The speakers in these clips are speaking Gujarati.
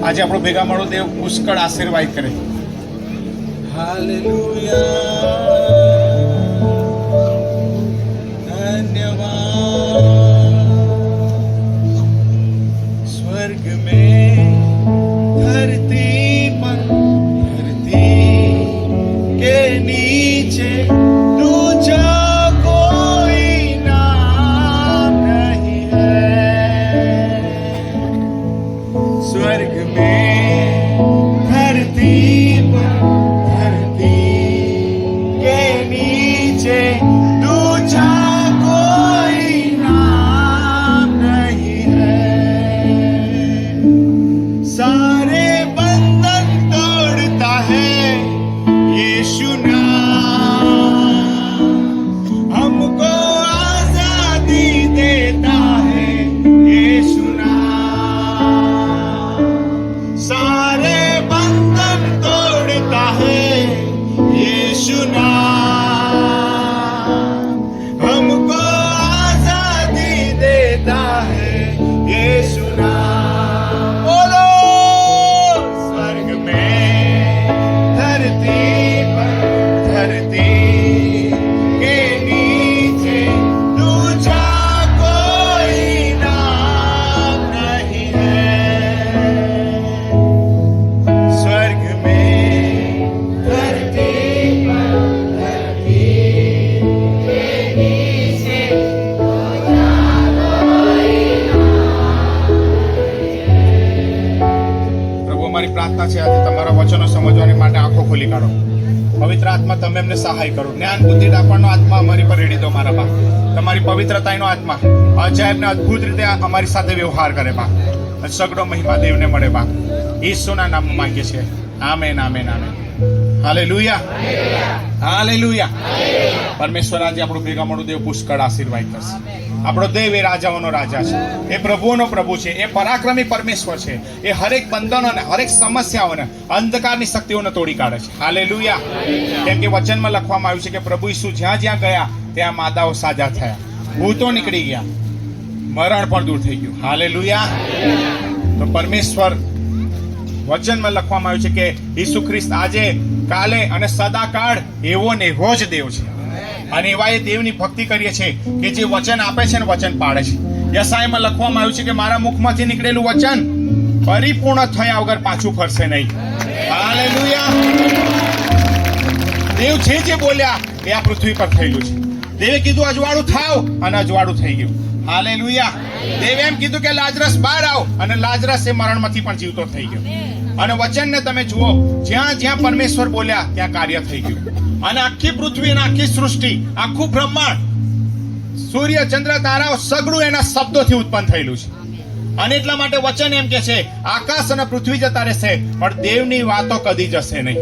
આજે આપણો ભેગા મળો દેવ પુષ્કળ આશીર્વાદ કરે. હાલેલુયા, ધન્યવાદ. સ્વર્ગ में धरती पर धरती के नीचे दूजा कोई नाम नहीं है. स्वर्ग में धरती पर धरती के नीचे दूजा कोई नाम नहीं है. सारे बंधन तोड़ता है यीशु नाम, हमको आजादी देता है यीशु नाम. सारे बंधन तोड़ता है यीशु नाम, हमको आजादी देता है यीशु नाम. बोलो, स्वर्ग में धरती पर धरती के नीचे दूजा कोई नाम नहीं है. स्वर्ग में धरती पर धरती के नीचे दूजा कोई પ્રભુ, અમારી પ્રાર્થના છે આજે તમારા વચનો સમજવાની માટે આંખો ખોલી કાઢો. પવિત્ર આત્મા, તમે એમને સહાય કરો. જ્ઞાન બુદ્ધિ ડાપણનો આત્મા અમારી પર રેડી દો મારા બા. તમારી પવિત્રતાનો આત્મા અજાયબ ને અદ્ભુત રીતે અમારી સાથે વ્યવહાર કરે બા. સગડો મહિમા દેવને મળે બા. ઈસુના નામમાં માંગીએ છીએ. આમેન, આમેન, આમેન. હાલેલુયા, હાલેલુયા. પરમેશ્વર આજે આપણું ભેગા મળું દેવ પુષ્કળ આશીર્વાદ કરશે. આપણો દેવ એ રાજાઓનો રાજા છે, એ પ્રભુઓનો પ્રભુ છે, એ પરાક્રમી પરમેશ્વર છે. એ હરેક બંધનોને, હરેક સમસ્યાઓને, અંધકારની શક્તિઓને તોડી કાઢે છે. હાલેલુયા. કેમ કે વચનમાં લખવામાં આવ્યું છે કે પ્રભુ ઈસુ જ્યાં જ્યાં ગયા ત્યાં માદાઓ સાજા થયા, ભૂતો નીકળી ગયા, મરણ પણ દૂર થઈ ગયું. હાલેલુયા. તો પરમેશ્વર વચનમાં લખવામાં આવ્યું છે કે ઈસુ ખ્રિસ્ત આજે, કાલે અને સદાકાળ એવો ને એવો જ દેવ છે. અને એવા એ દેવની ભક્તિ કરીએ છીએ કે જે વચન આપે છે ને વચન પાડે છે. યશાયામાં લખવામાં આવ્યું છે કે મારા મુખમાંથી નીકળેલું વચન પરિપૂર્ણ થયા વગર પાછું ફરશે નહીં. હાલેલુયા. દેવ જે બોલ્યા એ આ પૃથ્વી પર થયેલું છે. દેવે કીધું અજવાળું થાવ અને અજવાળું થઈ ગયું. હાલેલુયા. દેવે એમ કીધું કે લાજરસ બહાર આવ અને લાજરસ એ મરણમાંથી પણ જીવતો થઈ ગયો. અને વચનને તમે જુઓ, જ્યાં જ્યાં પરમેશ્વર બોલ્યા ત્યાં કાર્ય થઈ ગયું. અને આખી પૃથ્વી અને આખી સૃષ્ટિ, આખું બ્રહ્માંડ, સૂર્ય, ચંદ્ર, તારાઓ સગળું એના શબ્દોથી ઉત્પન્ન થયેલું છે. અને એટલા માટે વચન એમ કે છે આકાશ અને પૃથ્વી જતા રહેશે પણ દેવની વાતો કદી જશે નહીં.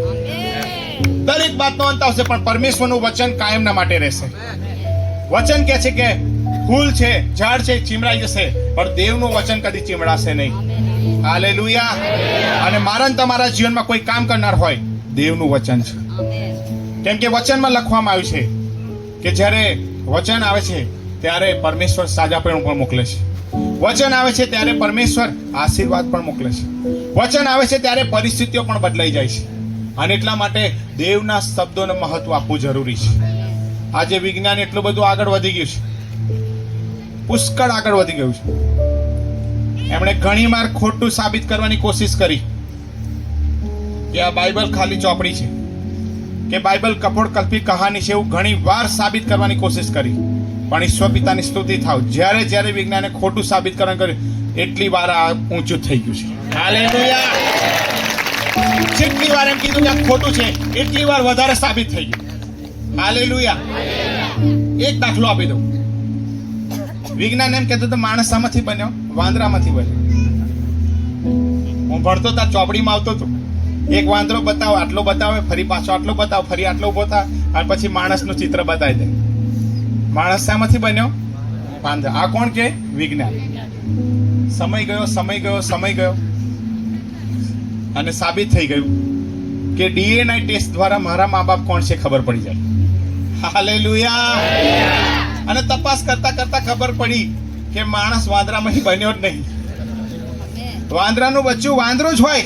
દરેક વાતનો અંત આવશે પણ પરમેશ્વરનું વચન કાયમના માટે રહેશે. વચન કે છે કે ફૂલ છે, ઝાડ છે, ચીમડાઈ જશે પણ દેવનું વચન કદી ચીમડાશે નહીં. હાલેલુયા. અને મારા ને તમારા જીવનમાં કોઈ કામ કરનાર હોય, દેવનું વચન છે. કેમ કે વચનમાં લખવામાં આવ્યું છે કે જ્યારે વચન આવે છે ત્યારે પરમેશ્વર સાજાપણું પણ મોકલે છે. વચન આવે છે ત્યારે પરમેશ્વર આશીર્વાદ પણ મોકલે છે. વચન આવે છે ત્યારે પરિસ્થિતિઓ પણ બદલાઈ જાય છે. અને એટલા માટે દેવના શબ્દોને મહત્વ આપવું જરૂરી છે. આજે વિજ્ઞાન એટલું બધું આગળ વધી ગયું છે, પુષ્કળ આગળ વધી ગયું છે. એમણે ઘણી વાર ખોટું સાબિત કરવાની કોશિશ કરી કે આ બાઇબલ ખાલી ચોપડી છે, કે બાઇબલ કપોળ કલ્પિત કહાની છે, એવું ઘણી વાર સાબિત કરવાની કોશિશ કરી. પણ ઈશ્વર પિતાની સ્તુતિ થાવ, જ્યારે જ્યારે વિજ્ઞાને ખોટું સાબિત કરવાનું કર્યું એટલી વાર આ ઊંચું થઈ ગયું છે. હાલેલુયા. જેટલી વાર એમ કીધું કે આ ખોટું છે એટલી વાર વધારે સાબિત થઈ ગયું. હાલેલુયા. એક દાખલો આપી દઉં. વિજ્ઞાન એમ કહેતું તો માણસ શામાંથી બન્યો? વાંદરામાંથી બન્યો. હું ભણતો ત્યાં ચોપડીમાં આવતો હતો, એક વાંદરો બતાવો, આટલો બતાવે, ફરી પાછો આટલો બતાવો, ફરી આટલો ઉભો થાય અને પછી માણસનું ચિત્ર બતાવી દે. માણસ શામાંથી બન્યો? વાંદરા. આ કોણ કે? વિજ્ઞાન. સમય ગયો, સમય ગયો, સમય ગયો અને સાબિત થઈ ગયું કે DNA ટેસ્ટ દ્વારા મારા મા બાપ કોણ છે ખબર પડી જાય. હાલેલુયા. અને તપાસ કરતા કરતા ખબર પડી કે માણસ વાંદરામાંથી બન્યો જ નહીં. વાંદરાનું બચ્ચું વાંદરું જ હોય,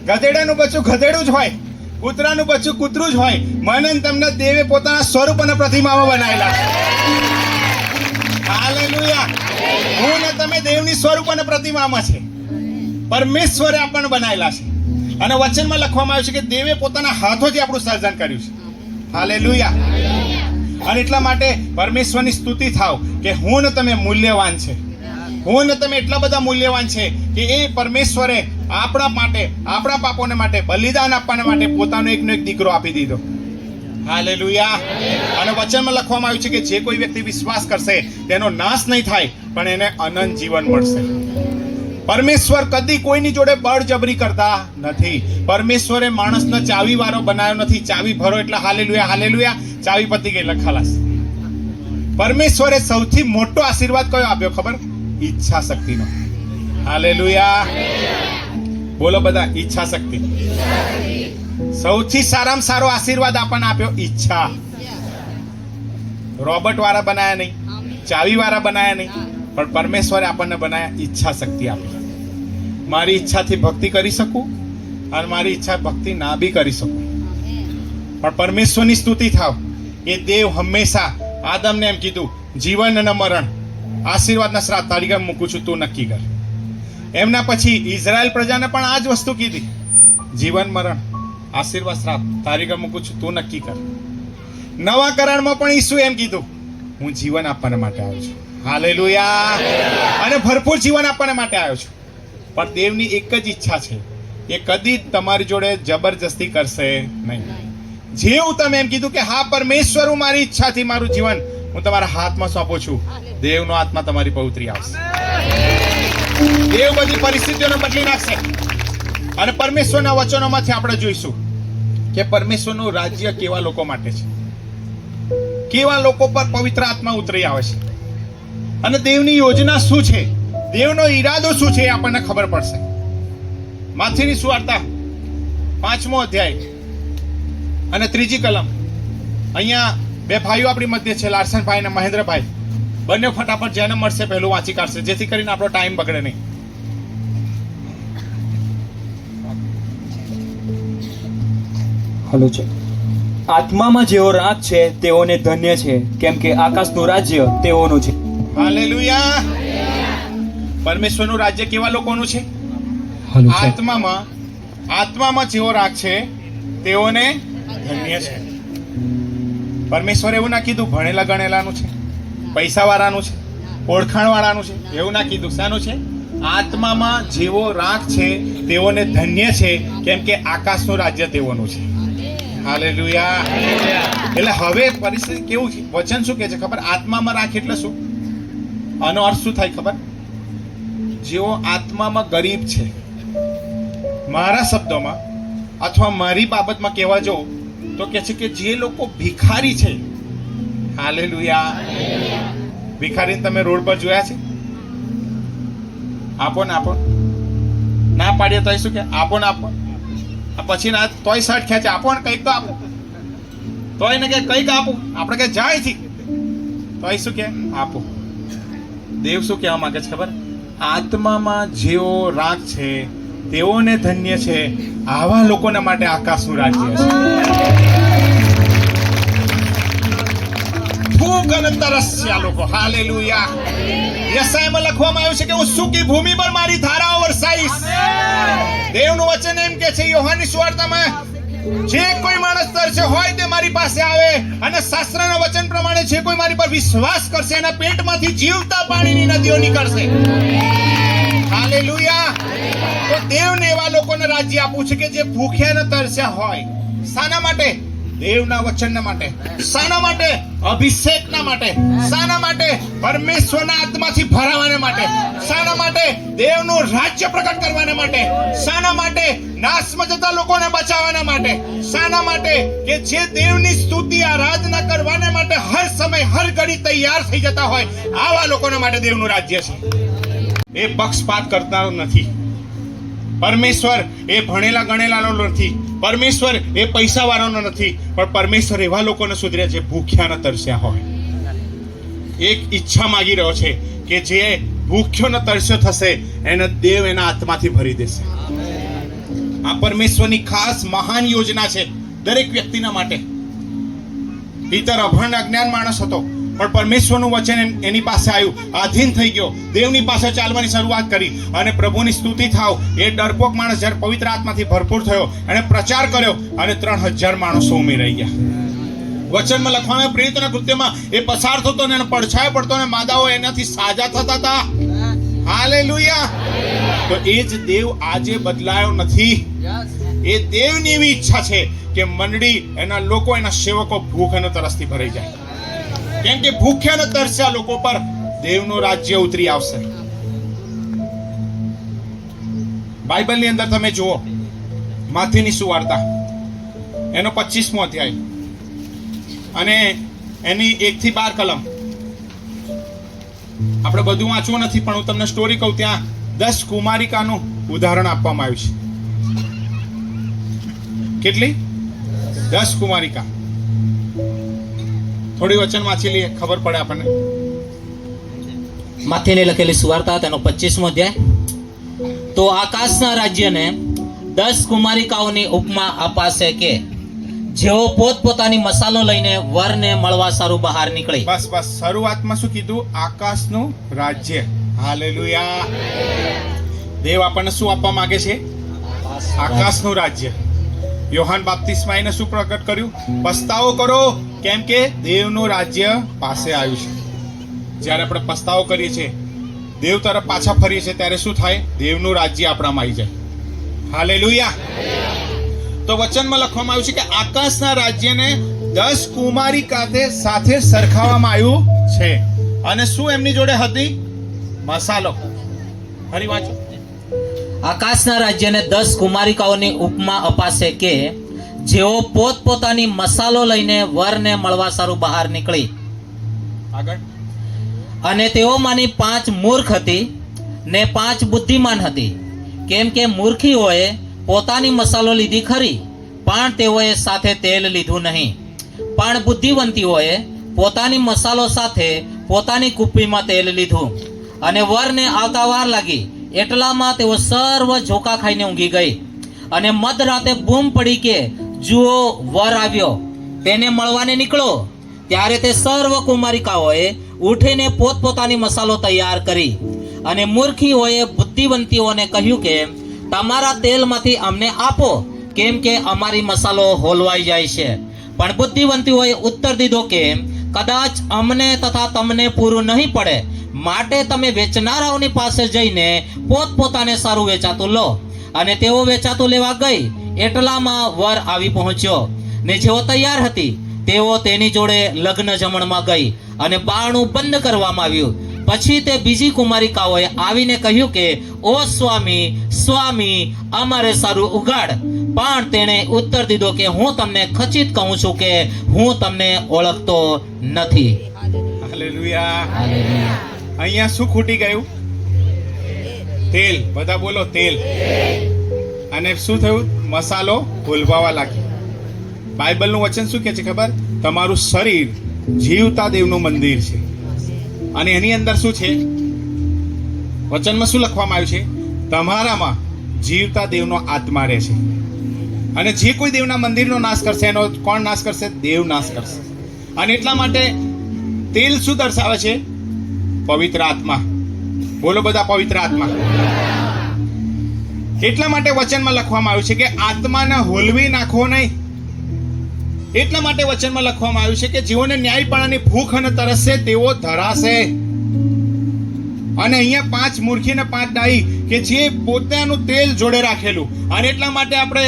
ગધેડાનું બચ્ચું ગધેડું જ હોય, કૂતરાનું બચ્ચું કૂતરું જ હોય. મને ને તમને દેવે પોતાના સ્વરૂપ અને પ્રતિમામાં બનાવેલા છે. હાલેલુયા. હું ને તમે દેવની સ્વરૂપ અને પ્રતિમામાં છે. પરમેશ્વરે આપણને બનાવેલા છે. અને વચનમાં લખવામાં આવ્યું છે કે દેવે પોતાના હાથોથી આપણું સર્જન કર્યું છે. હાલેલુયા. અને એટલા માટે પરમેશ્વરની સ્તુતિ થાવ કે હું ને તમે મૂલ્યવાન છે. હું ને તમે એટલા બધા મૂલ્યવાન છે કે એ પરમેશ્વરે આપણા માટે, આપણા પાપોને માટે બલિદાન આપવાને માટે પોતાનો એકનો એક દીકરો આપી દીધો. હાલેલુયા. અને વચનમાં લખવામાં આવ્યું છે કે જે કોઈ વ્યક્તિ વિશ્વાસ કરશે તેનો નાશ નહીં થાય, પણ એને અનંત જીવન મળશે. પરમેશ્વર કદી કોઈની જોડે બળજબરી કરતા નથી. પરમેશ્વરે માણસને ચાવી વાળો બનાવ્યો નથી. ચાવી ભરો એટલે હાલેલુયા, હાલેલુયા, ચાવી પતી ગઈ, ખલાસ. પરમેશ્વરે સૌથી મોટો આશીર્વાદ કયો આપ્યો ખબર? ઈચ્છા શક્તિનો. હાલેલુયા. બોલો બધા, ઈચ્છા શક્તિ. સૌથી સારામાં સારો આશીર્વાદ આપણને આપ્યો ઈચ્છા. રોબોટ વાળા બનાયા નહીં, ચાવી વાળા બનાયા નહીં, પણ પરમેશ્વરે આપણને બનાયા ઈચ્છા શક્તિ આપી. મારી ઈચ્છાથી ભક્તિ કરી શકું અને મારી ઈચ્છા ભક્તિ ના બી કરી શકું, પણ પરમેશ્વરની સ્તુતિ થાવ. એ દેવ હંમેશા આદમને એમ કીધું, જીવન અને મરણ, આશીર્વાદના શ્રાપ તારી આગળ મૂકું છું, તું નક્કી કર. એમના પછી ઇઝરાયલ પ્રજાને પણ આ જ વસ્તુ કીધી, જીવન મરણ, આશીર્વાદ શ્રાપ તારી આગળ મૂકું છું, તું નક્કી કર. નવા કરારમાં પણ ઈસુ એમ કીધું, હું જીવન આપવાના માટે આવ્યો છું. હાલેલુયા. અને ભરપૂર જીવન આપવાના માટે આવ્યો છું. પણ દેવની એક જ ઈચ્છા છે, એ કદી તમારી જોડે જબરજસ્તી કરશે નહીં. જેવું તમે એમ કીધું કે હા પરમેશ્વર, હું મારી ઈચ્છાથી મારું જીવન હું તમારા હાથમાં સોંપું છું, દેવનો આત્મા તમારી પર ઉતરી આવશે. દેવ બધી પરિસ્થિતિઓને બદલી નાખશે. અને પરમેશ્વરના વચનોમાંથી આપણે જોઈશું કે પરમેશ્વરનું રાજ્ય કેવા લોકો માટે છે, કેવા લોકો પર પવિત્ર આત્મા ઉતરી આવે છે, અને દેવની યોજના શું છે, દેવનો ઈરાદો શું છે, એ આપણને ખબર પડશે. માથીની સુવાર્તા 5મો અધ્યાય અને 3જી કલમ. અહીંયા બે ભાઈઓ આપણી મધ્ય છે, લારસનભાઈ અને મહેન્દ્રભાઈ. બંને ફટાફટ જેને મળશે પહેલું વાંચી કાઢશે, જેથી કરીને આપણો ટાઈમ બગડે નહીં. હલો છે. આત્મામાં જેઓ રાગ છે તેઓને ધન્ય છે, કેમ કે આકાશનું રાજ્ય તેઓનું છે. હાલેલુયા. પરમેશ્વરનું રાજ્ય કેવા લોકોનું છે? આત્મામાં જેવો રાગ છે તેઓને ધન્ય છે. પરમેશ્વર એવું ના કીધું ભણેલા ગણેલાનું છે, પૈસા વાળાનું છે, ઓળખાણ વાળાનું છે, એવું ના કીધું. શાનું છે? આત્મામાં જેવો રાગ છે તેઓને ધન્ય છે, કેમ કે આકાશનું રાજ્ય તેઓનું છે. હાલેલુયા. એટલે હવે પરિસ્થિતિ કેવું છે? વચન શું કહે છે ખબર? આત્મામાં રાખ એટલે શું? આનો અર્થ શું થાય ખબર? જેઓ આત્મામાં ગરીબ છે, મારા શબ્દોમાં અથવા મારી બાબતમાં કહેવા જો તો કે છે કે જે લોકો ભિખારી છે. હાલેલુયા. ભિખારીને તમે રોડ પર જોયા છે? આપો ને આપો, ના પાડીએ તોય શું કે આપો ને આપો, પછી ના તોય શર્ટ ખેંચે, આપો ને કંઈક તો આપો, તોય ને કે કંઈક આપો, આપણે કે જાય છે તોય શું કે આપો. દેવ શું કહેવા માંગે છે ખબર? આત્મામાં જેઓ રાગ છે તેઓને ધન્ય છે, આવા લોકોના માટે આકાશનું રાજ્ય છે. ભૂખ અને તરસ છે આ લોકો. હાલેલુયા. યશાયામાં લખવામાં આવ્યું છે કે હું સૂકી ભૂમિ પર મારી ધારાઓ વરસાઈશ. દેવનું વચન એમ કે છે યોહાનની સુવાર્તામાં, જે કોઈ માણસ તરસે હોય તે મારી પાસે આવે, અને શાસ્ત્રના વચન પ્રમાણે જે કોઈ મારી પર વિશ્વાસ કરશે એના પેટમાંથી જીવતા પાણીની નદીઓ નીકળશે. હાલેલુયા. તો દેવને એવા લોકોને રાજ્ય આપવું છે કે જે ભૂખ્યા ને તરસ્યા હોય. શાના માટે? દેવના વચનના માટે. શાના માટે? અભિષેકના માટે. શાના માટે? પરમેશ્વરના આત્માથી ભરાવાને માટે. શાના માટે? દેવનું રાજ્ય પ્રગટ કરવાને માટે. શાના માટે? નાશમાં જતા લોકોને બચાવવાના માટે. શાના માટે? કે જે દેવની સ્તુતિ આરાધના કરવાને માટે હર સમય હર ઘડી તૈયાર થઈ જતા હોય, આવા લોકોના માટે દેવનું રાજ્ય છે. એ પક્ષપાત કરતા નથી. પરમેશ્વર એ ભણેલા ગણેલાનો નથી, પરમેશ્વર એ પૈસા વાળાનો નથી, પણ પરમેશ્વર એવા લોકોને સુધર્યા છે ભૂખ્યા ન તરસ્યા હોય. એક ઈચ્છા માંગી રહ્યો છે કે જે ભૂખ્યો ને તરસ્યો થશે એને દેવ એના આત્માથી ભરી દેશે. આ પરમેશ્વરની ખાસ મહાન યોજના છે દરેક વ્યક્તિના માટે. પિતર અભણ અજ્ઞાન માણસ હતો, પણ પરમેશ્વરનું વચન એની પાસે આવ્યું, આધીન થઈ ગયો, દેવની પાસે ચાલવાની શરૂઆત કરી અને પ્રભુની સ્તુતિ થાવ. એ ડરપોક માણસ જ્યારે પવિત્ર આત્માથી ભરપૂર થયો, એણે પ્રચાર કર્યો અને 3000 માણસો ઉમેરાઈ ગયા. વચનમાં લખવામાં પ્રેરિતોના કૃત્યમાં એ પસાર થતો ને એને પડછાયો પડતો ને માદાઓ એનાથી સાજા થતા હતા. હાલેલુયા. તો એ જ દેવ આજે બદલાયો નથી. એ દેવની એવી ઈચ્છા છે કે મંડળી, એના લોકો, એના સેવકો ભૂખ અને તરસથી ભરાઈ જાય. કેમ કે ભૂખ્યા અને તરસ્યા લોકો પર દેવનું રાજ્ય ઉતરી આવશે. બાઇબલની અંદર તમે જુઓ, માથીની સુવાર્તા એનો 25મો અધ્યાય અને એની 1 થી 12 કલમ. આપણે બધું વાંચવું નથી, પણ હું તમને સ્ટોરી કહું. ત્યાં 10 કુમારિકાનું ઉદાહરણ આપવામાં આવ્યું છે. કેટલી? 10 કુમારિકા. થોડી વચન વાંચી લઈએ, ખબર પડે આપણને. માથેને લખેલી સુવાર્તા તેનો 25મો અધ્યાય. તો આકાશના રાજ્યને 10 કુમારિકાઓની ઉપમા અપાશે કે જેઓ પોતપોતાની મસાલો લઈને વરને મળવા સારું બહાર નીકળી. બસ શરૂઆતમાં શું કીધું? આકાશનું રાજ્ય. હાલેલુયા. દેવ આપણને શું આપવા માંગે છે? આકાશનું રાજ્ય. યોહાન બાપ્તિસ્માઈને શું પ્રગટ કર્યું? પસ્તાવો કરો, કેમ કે દેવનું રાજ્ય પાસે આવ્યું છે. જ્યારે આપણે પસ્તાવો કરીએ છીએ, દેવ તરફ પાછા ફરીએ છીએ, ત્યારે શું થાય? દેવનું રાજ્ય આપણામાં આવી જાય. હાલેલુયા. તો વચનમાં લખવામાં આવ્યું છે કે આકાશના રાજ્યને 10 કુમારિકા સાથે સરખાવવામાં આવ્યું છે. અને શું એમની જોડે હતી? મસાલો. ફરી વાંચો. આકાશના રાજ્યને 10 કુમારિકાઓની ઉપમા અપાશે કે જેઓ પોતપોતાની મસાલો લઈને વરને મળવા સારું બહાર નીકળી. આગળ. અને તેઓમાંની 5 મૂર્ખ હતી ને 5 બુદ્ધિમાન હતી. કેમ કે મૂર્ખીઓએ પોતાની મસાલો લીધી ખરી, પણ તેઓએ સાથે તેલ લીધું નહીં. પણ બુદ્ધિવંતીઓએ પોતાની મસાલો સાથે પોતાની કુપ્પીમાં તેલ લીધું. અને વરને આવતા વાર લાગી, એટલામાં તેઓ સર્વ ઝોકા ખાઈને ઊંઘી ગઈ. અને મધરાતે બૂમ પડી કે જુઓ, વર આવ્યો, તેને મળવાને નીકળો. ત્યારે તે સર્વ કુમારિકાઓએ ઉઠીને પોતપોતાની મસાલો તૈયાર કરી. અને મૂર્ખીઓએ બુદ્ધિવંતીઓને કહ્યું કે તમારા તેલમાંથી અમને આપો, કેમ કે અમારી મસાલો હોલવાઈ જાય છે. પણ બુદ્ધિવંતીઓએ ઉત્તર દીધો કે કદાચ અમને તથા તમને પૂરું નહીં પડે, માટે તમે વેચનારાઓની પાસે જઈને પોતપોતાને સારું વેચાતું લો. અને તેઓ વેચાતું લેવા ગઈ, એટલામાં વર આવી પહોંચ્યો. ને જેઓ તૈયાર હતી તેઓ તેની જોડે લગ્ન જમણમાં ગઈ, અને બારણું બંધ કરવામાં આવ્યું. પછી તે બીજી કુમારિકાઓએ આવીને કહ્યું કે ઓ સ્વામી, સ્વામી, અમારે સારું ઉગાડ. પણ તેણે ઉત્તર દીધો કે હું તમને ખચિત કહું છું કે હું તમને ઓળખતો નથી. હાલેલુયા. અહીંયા શું ખૂટી ગયું? તેલ. બધા બોલો, તેલ. અને શું થયું? મસાલો ભૂલવાવા લાગ્યો. બાઇબલનું વચન શું કહે છે ખબર? તમારું શરીર જીવતા દેવનું મંદિર છે. અને એની અંદર શું છે? વચનમાં શું લખવામાં આવ્યું છે? તમારામાં જીવતા દેવનો આત્મા રહે છે. અને જે કોઈ દેવના મંદિરનો નાશ કરશે, એનો કોણ નાશ કરશે? દેવ નાશ કરશે. અને એટલા માટે તેલ શું દર્શાવે છે? પવિત્ર આત્મા. બોલો બધા, પવિત્ર આત્મા. એટલા માટે વચનમાં લખવામાં આવ્યું છે કે આત્માને હોલવી નાખો નહીં. એટલા માટે વચનમાં લખવામાં આવ્યું છે કે જેઓને ન્યાયપણાની ભૂખ અને તરસ છે તેઓ ધરાશે. અને અહીંયા 5 મૂર્ખી ને 5 ડાઈ કે જે પોતાનું તેલ જોડે રાખેલું. અને એટલા માટે આપણે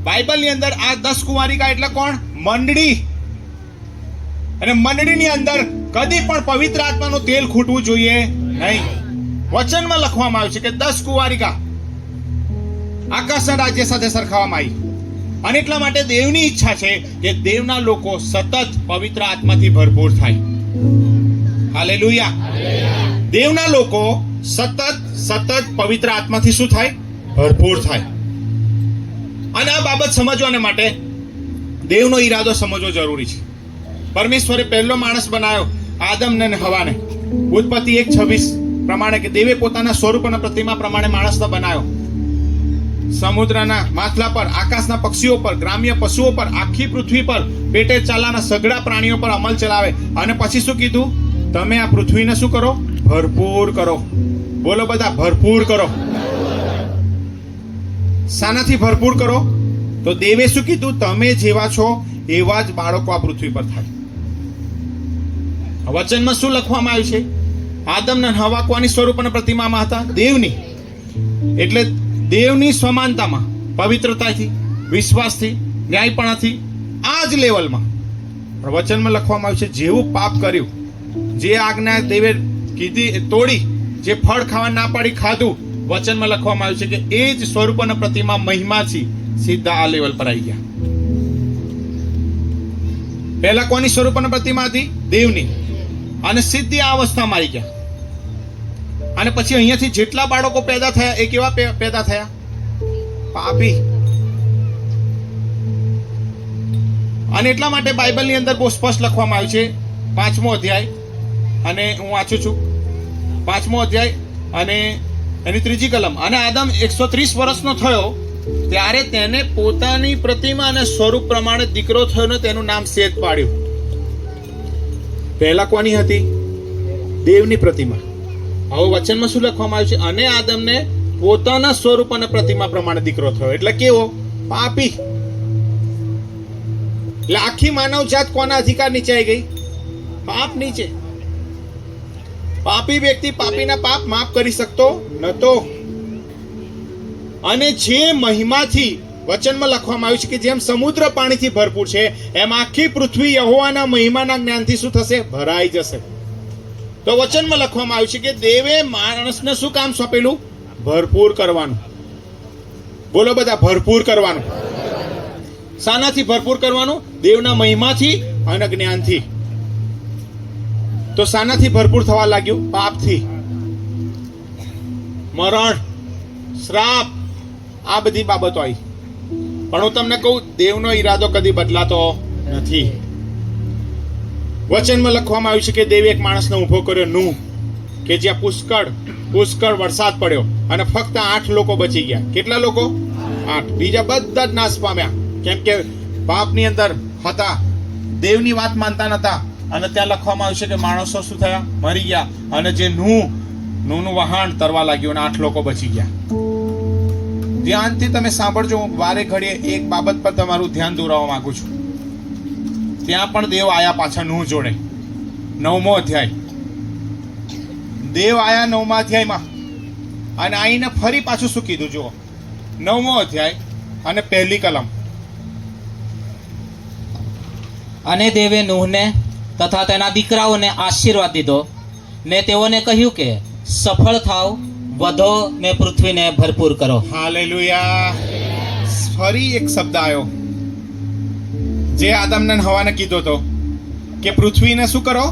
બાઇબલની અંદર આ 10 કુમારિકા એટલે કોણ? મંડળી. અને મંડળીની અંદર કદી પણ પવિત્ર આત્માનું તેલ ખૂટવું જોઈએ નહીં. વચનમાં લખવામાં આવ્યું છે કે 10 કુમારિકા આકાશના રાજ્ય સાથે સરખાવવામાં આવી. અને એટલા માટે દેવની ઈચ્છા છે કે દેવના લોકો સતત પવિત્ર આત્માથી ભરપૂર થાય. હાલેલુયા. દેવના લોકો સતત પવિત્ર આત્માથી શું થાય? ભરપૂર થાય. અને આ બાબત સમજવાને માટે દેવનો ઈરાદો સમજવો જરૂરી છે. પરમેશ્વરે પહેલો માણસ બનાવ્યો, આદમને અને હવાને. ઉત્પત્તિ 1:26 પ્રમાણે કે દેવે પોતાના સ્વરૂપ અને પ્રતિમા પ્રમાણે માણસને બનાવ્યો. સમુદ્રના માથલા પર, આકાશના પક્ષીઓ પર, ગ્રામ્ય પશુઓ પર, આખી પૃથ્વી પર, પેટે ચાલવાના સઘળા પ્રાણીઓ પર અમલ ચલાવે. અને પછી શું કીધું? તમે આ પૃથ્વીને શું કરો? ભરપૂર કરો. બોલો બધા, ભરપૂર કરો. શાનાથી ભરપૂર કરો? તો દેવે શું કીધું? તમે જેવા છો એવા જ બાળકો આ પૃથ્વી પર થાય. વચનમાં શું લખવામાં આવ્યું છે? આદમ ને હવા કોની સ્વરૂપ અને પ્રતિમામાં હતા? દેવની. એટલે દેવની સમાનતામાં, પવિત્રતાથી, વિશ્વાસથી, ન્યાયપણાથી, આ જ લેવલમાં વચનમાં લખવામાં આવ્યું છે જેવું પાપ કર્યું, જે આજ્ઞા દેવે કીધી તોડી, જે ફળ ખાવા ના પાડી ખાધું, વચનમાં લખવામાં આવ્યું છે કે એ જ સ્વરૂપ અને પ્રતિમા મહિમાથી સીધા આ લેવલ પર આવી ગયા. પહેલા કોની સ્વરૂપ અને પ્રતિમા હતી? દેવની. અને સીધી આ અવસ્થામાં આવી ગયા. અને પછી અહીંયાથી જેટલા બાળકો પેદા થયા એ કેવા પેદા થયા? પાપી. અને એટલા માટે બાઇબલની અંદર બહુ સ્પષ્ટ લખવામાં આવ્યું છે, 5મો અધ્યાય, અને હું વાંચું છું 5મો અધ્યાય અને એની 3જી કલમ. અને આદમ 130 વર્ષનો થયો ત્યારે તેને પોતાની પ્રતિમા અને સ્વરૂપ પ્રમાણે દીકરો થયો ને તેનું નામ શેત પાડ્યું. પહેલા કોની હતી? દેવની પ્રતિમા. હવે વચનમાં શું લખવામાં આવ્યું છે? અને આદમને પોતાના સ્વરૂપ અને પ્રતિમા પ્રમાણે દીકરો થયો. એટલે કેવો? પાપી. એટલે આખી માનવ જાત કોના અધિકાર નીચે આવી ગઈ? પાપ નીચે. પાપી વ્યક્તિ પાપીના પાપ માફ કરી શકતો નતો. અને જે મહિમાથી વચનમાં લખવામાં આવ્યું છે કે જેમ સમુદ્ર પાણીથી ભરપૂર છે એમ આખી પૃથ્વી યહોવાના મહિમાના જ્ઞાનથી શું થશે? ભરાઈ જશે. તો વચનમાં લખવામાં આવ્યું છે કે દેવે માણસને શું કામ સોંપેલું? ભરપૂર કરવાનું. બોલો બધા, ભરપૂર કરવાનું. શાનાથી ભરપૂર કરવાનું? દેવના મહિમાથી અને જ્ઞાનથી. તો શાનાથી ભરપૂર થવા લાગ્યું? પાપથી. મરણ, શ્રાપ, આ બધી બાબતો આવી. પણ હું તમને કહું, દેવનો ઈરાદો કદી બદલાતો નથી. વચનમાં લખવામાં આવ્યું છે કે દેવે એક માણસને ઊભો કર્યો, નૂહ, કે જ્યાં પુષ્કળ વરસાદ પડ્યો અને ફક્ત 8 લોકો બચી ગયા. કેટલા લોકો? 8. બીજા બધા જ નાશ પામ્યા, કેમ કે પાપની અંદર હતા, દેવની વાત માનતા નતા. અને ત્યાં લખવામાં આવ્યું છે કે માણસો શું થયા? મરી ગયા. અને જે નૂહનું વહાણ તરવા લાગ્યું અને 8 લોકો બચી ગયા. ધ્યાનથી તમે સાંભળજો. હું વારે ઘડીએ એક બાબત પર તમારું ધ્યાન દોરાવવા માંગુ છું. ત્યાં પણ દેવ આયા પાછા નૂહ જોડે. 9મો અધ્યાય. દેવ આયા 9મા અધ્યાયમાં અને આઈને ફરી પાછું શું કીધું? જુઓ, 9મો અધ્યાય અને 1લી કલમ. અને દેવે નૂહને તથા તેના દીકરાઓને આશીર્વાદ દીધો ને તેઓને કહ્યું કે સફળ થાવ, વધો ને પૃથ્વીને ભરપૂર કરો. હાલેલુયા. ફરી એક શબ્દ આવ્યો જે આદમને ને હવાને કીધો હતો કે પૃથ્વીને શું કરો?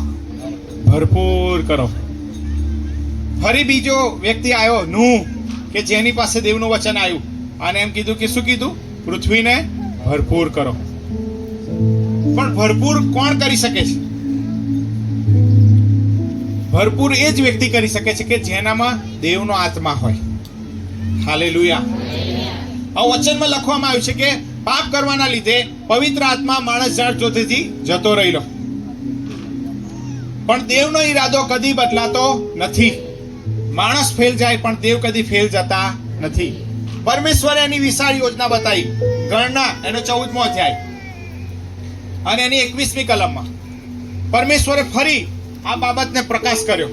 ભરપૂર કરો. ફરી બીજો વ્યક્તિ આવ્યો, નૂહ, કે જેની પાસે દેવનું વચન આવ્યું અને એમ કીધું કે શું કીધું? પૃથ્વીને ભરપૂર કરો. પણ ભરપૂર કોણ કરી શકે છે? ભરપૂર એ જ વ્યક્તિ કરી શકે છે કે જેનામાં દેવનો આત્મા હોય. હાલેલુયા. આ વચનમાં લખવામાં આવ્યું છે કે પાપ કરવાના લીધે પવિત્ર આત્મા માણસ ઝાડ જોતેથી જતો રહેલો. પણ દેવનો ઈરાદો કદી બદલાતો નથી. માણસ ફેલ જાય પણ દેવ કદી ફેલ જતા નથી. પરમેશ્વરે એની વિશાળ યોજના બતાવી. ગણના એનો 14મો અધ્યાય અને એની 21મી કલમમાં પરમેશ્વરે ફરી આ બાબતને પ્રકાશ કર્યો.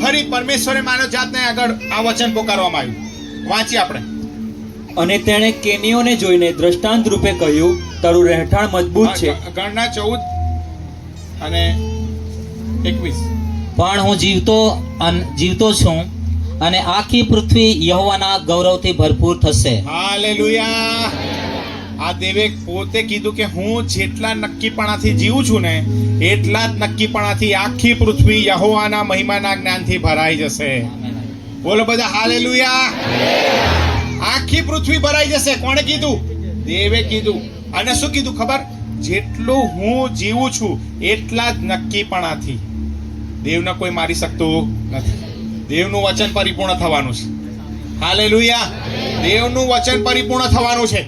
ફરી પરમેશ્વરે માનવ જાતને આગળ આ વચન પોકારવામાં આવ્યું. વાંચીએ આપણે. અને તેણે કેનીઓને જોઈને દ્રષ્ટાંત રૂપે કહ્યું, તારું રહેઠાણ મજબૂત છે. ગણના 14 અને 21. પણ હું જીવતો છું અને આખી પૃથ્વી યહોવાના ગૌરવથી ભરપૂર થશે. હાલેલુયા. આ દેવે પોતે કીધું કે હું જેટલા નક્કીપણાથી જીવું છું ને એટલા જ નક્કીપણાથી આખી પૃથ્વી યહોવાના મહિમાના જ્ઞાનથી ભરાઈ જશે. બોલો બધા, હાલેલુયા. આખી પૃથ્વી ભરાઈ જશે. કોણે કીધું? દેવે કીધું. અને શું કીધું ખબર? જેટલું હું જીવું છું એટલા જ નક્કીપણાથી. દેવને કોઈ મારી શકતું નથી. દેવનું વચન પરિપૂર્ણ થવાનું છે. હાલેલુયા. દેવનું વચન પરિપૂર્ણ થવાનું છે.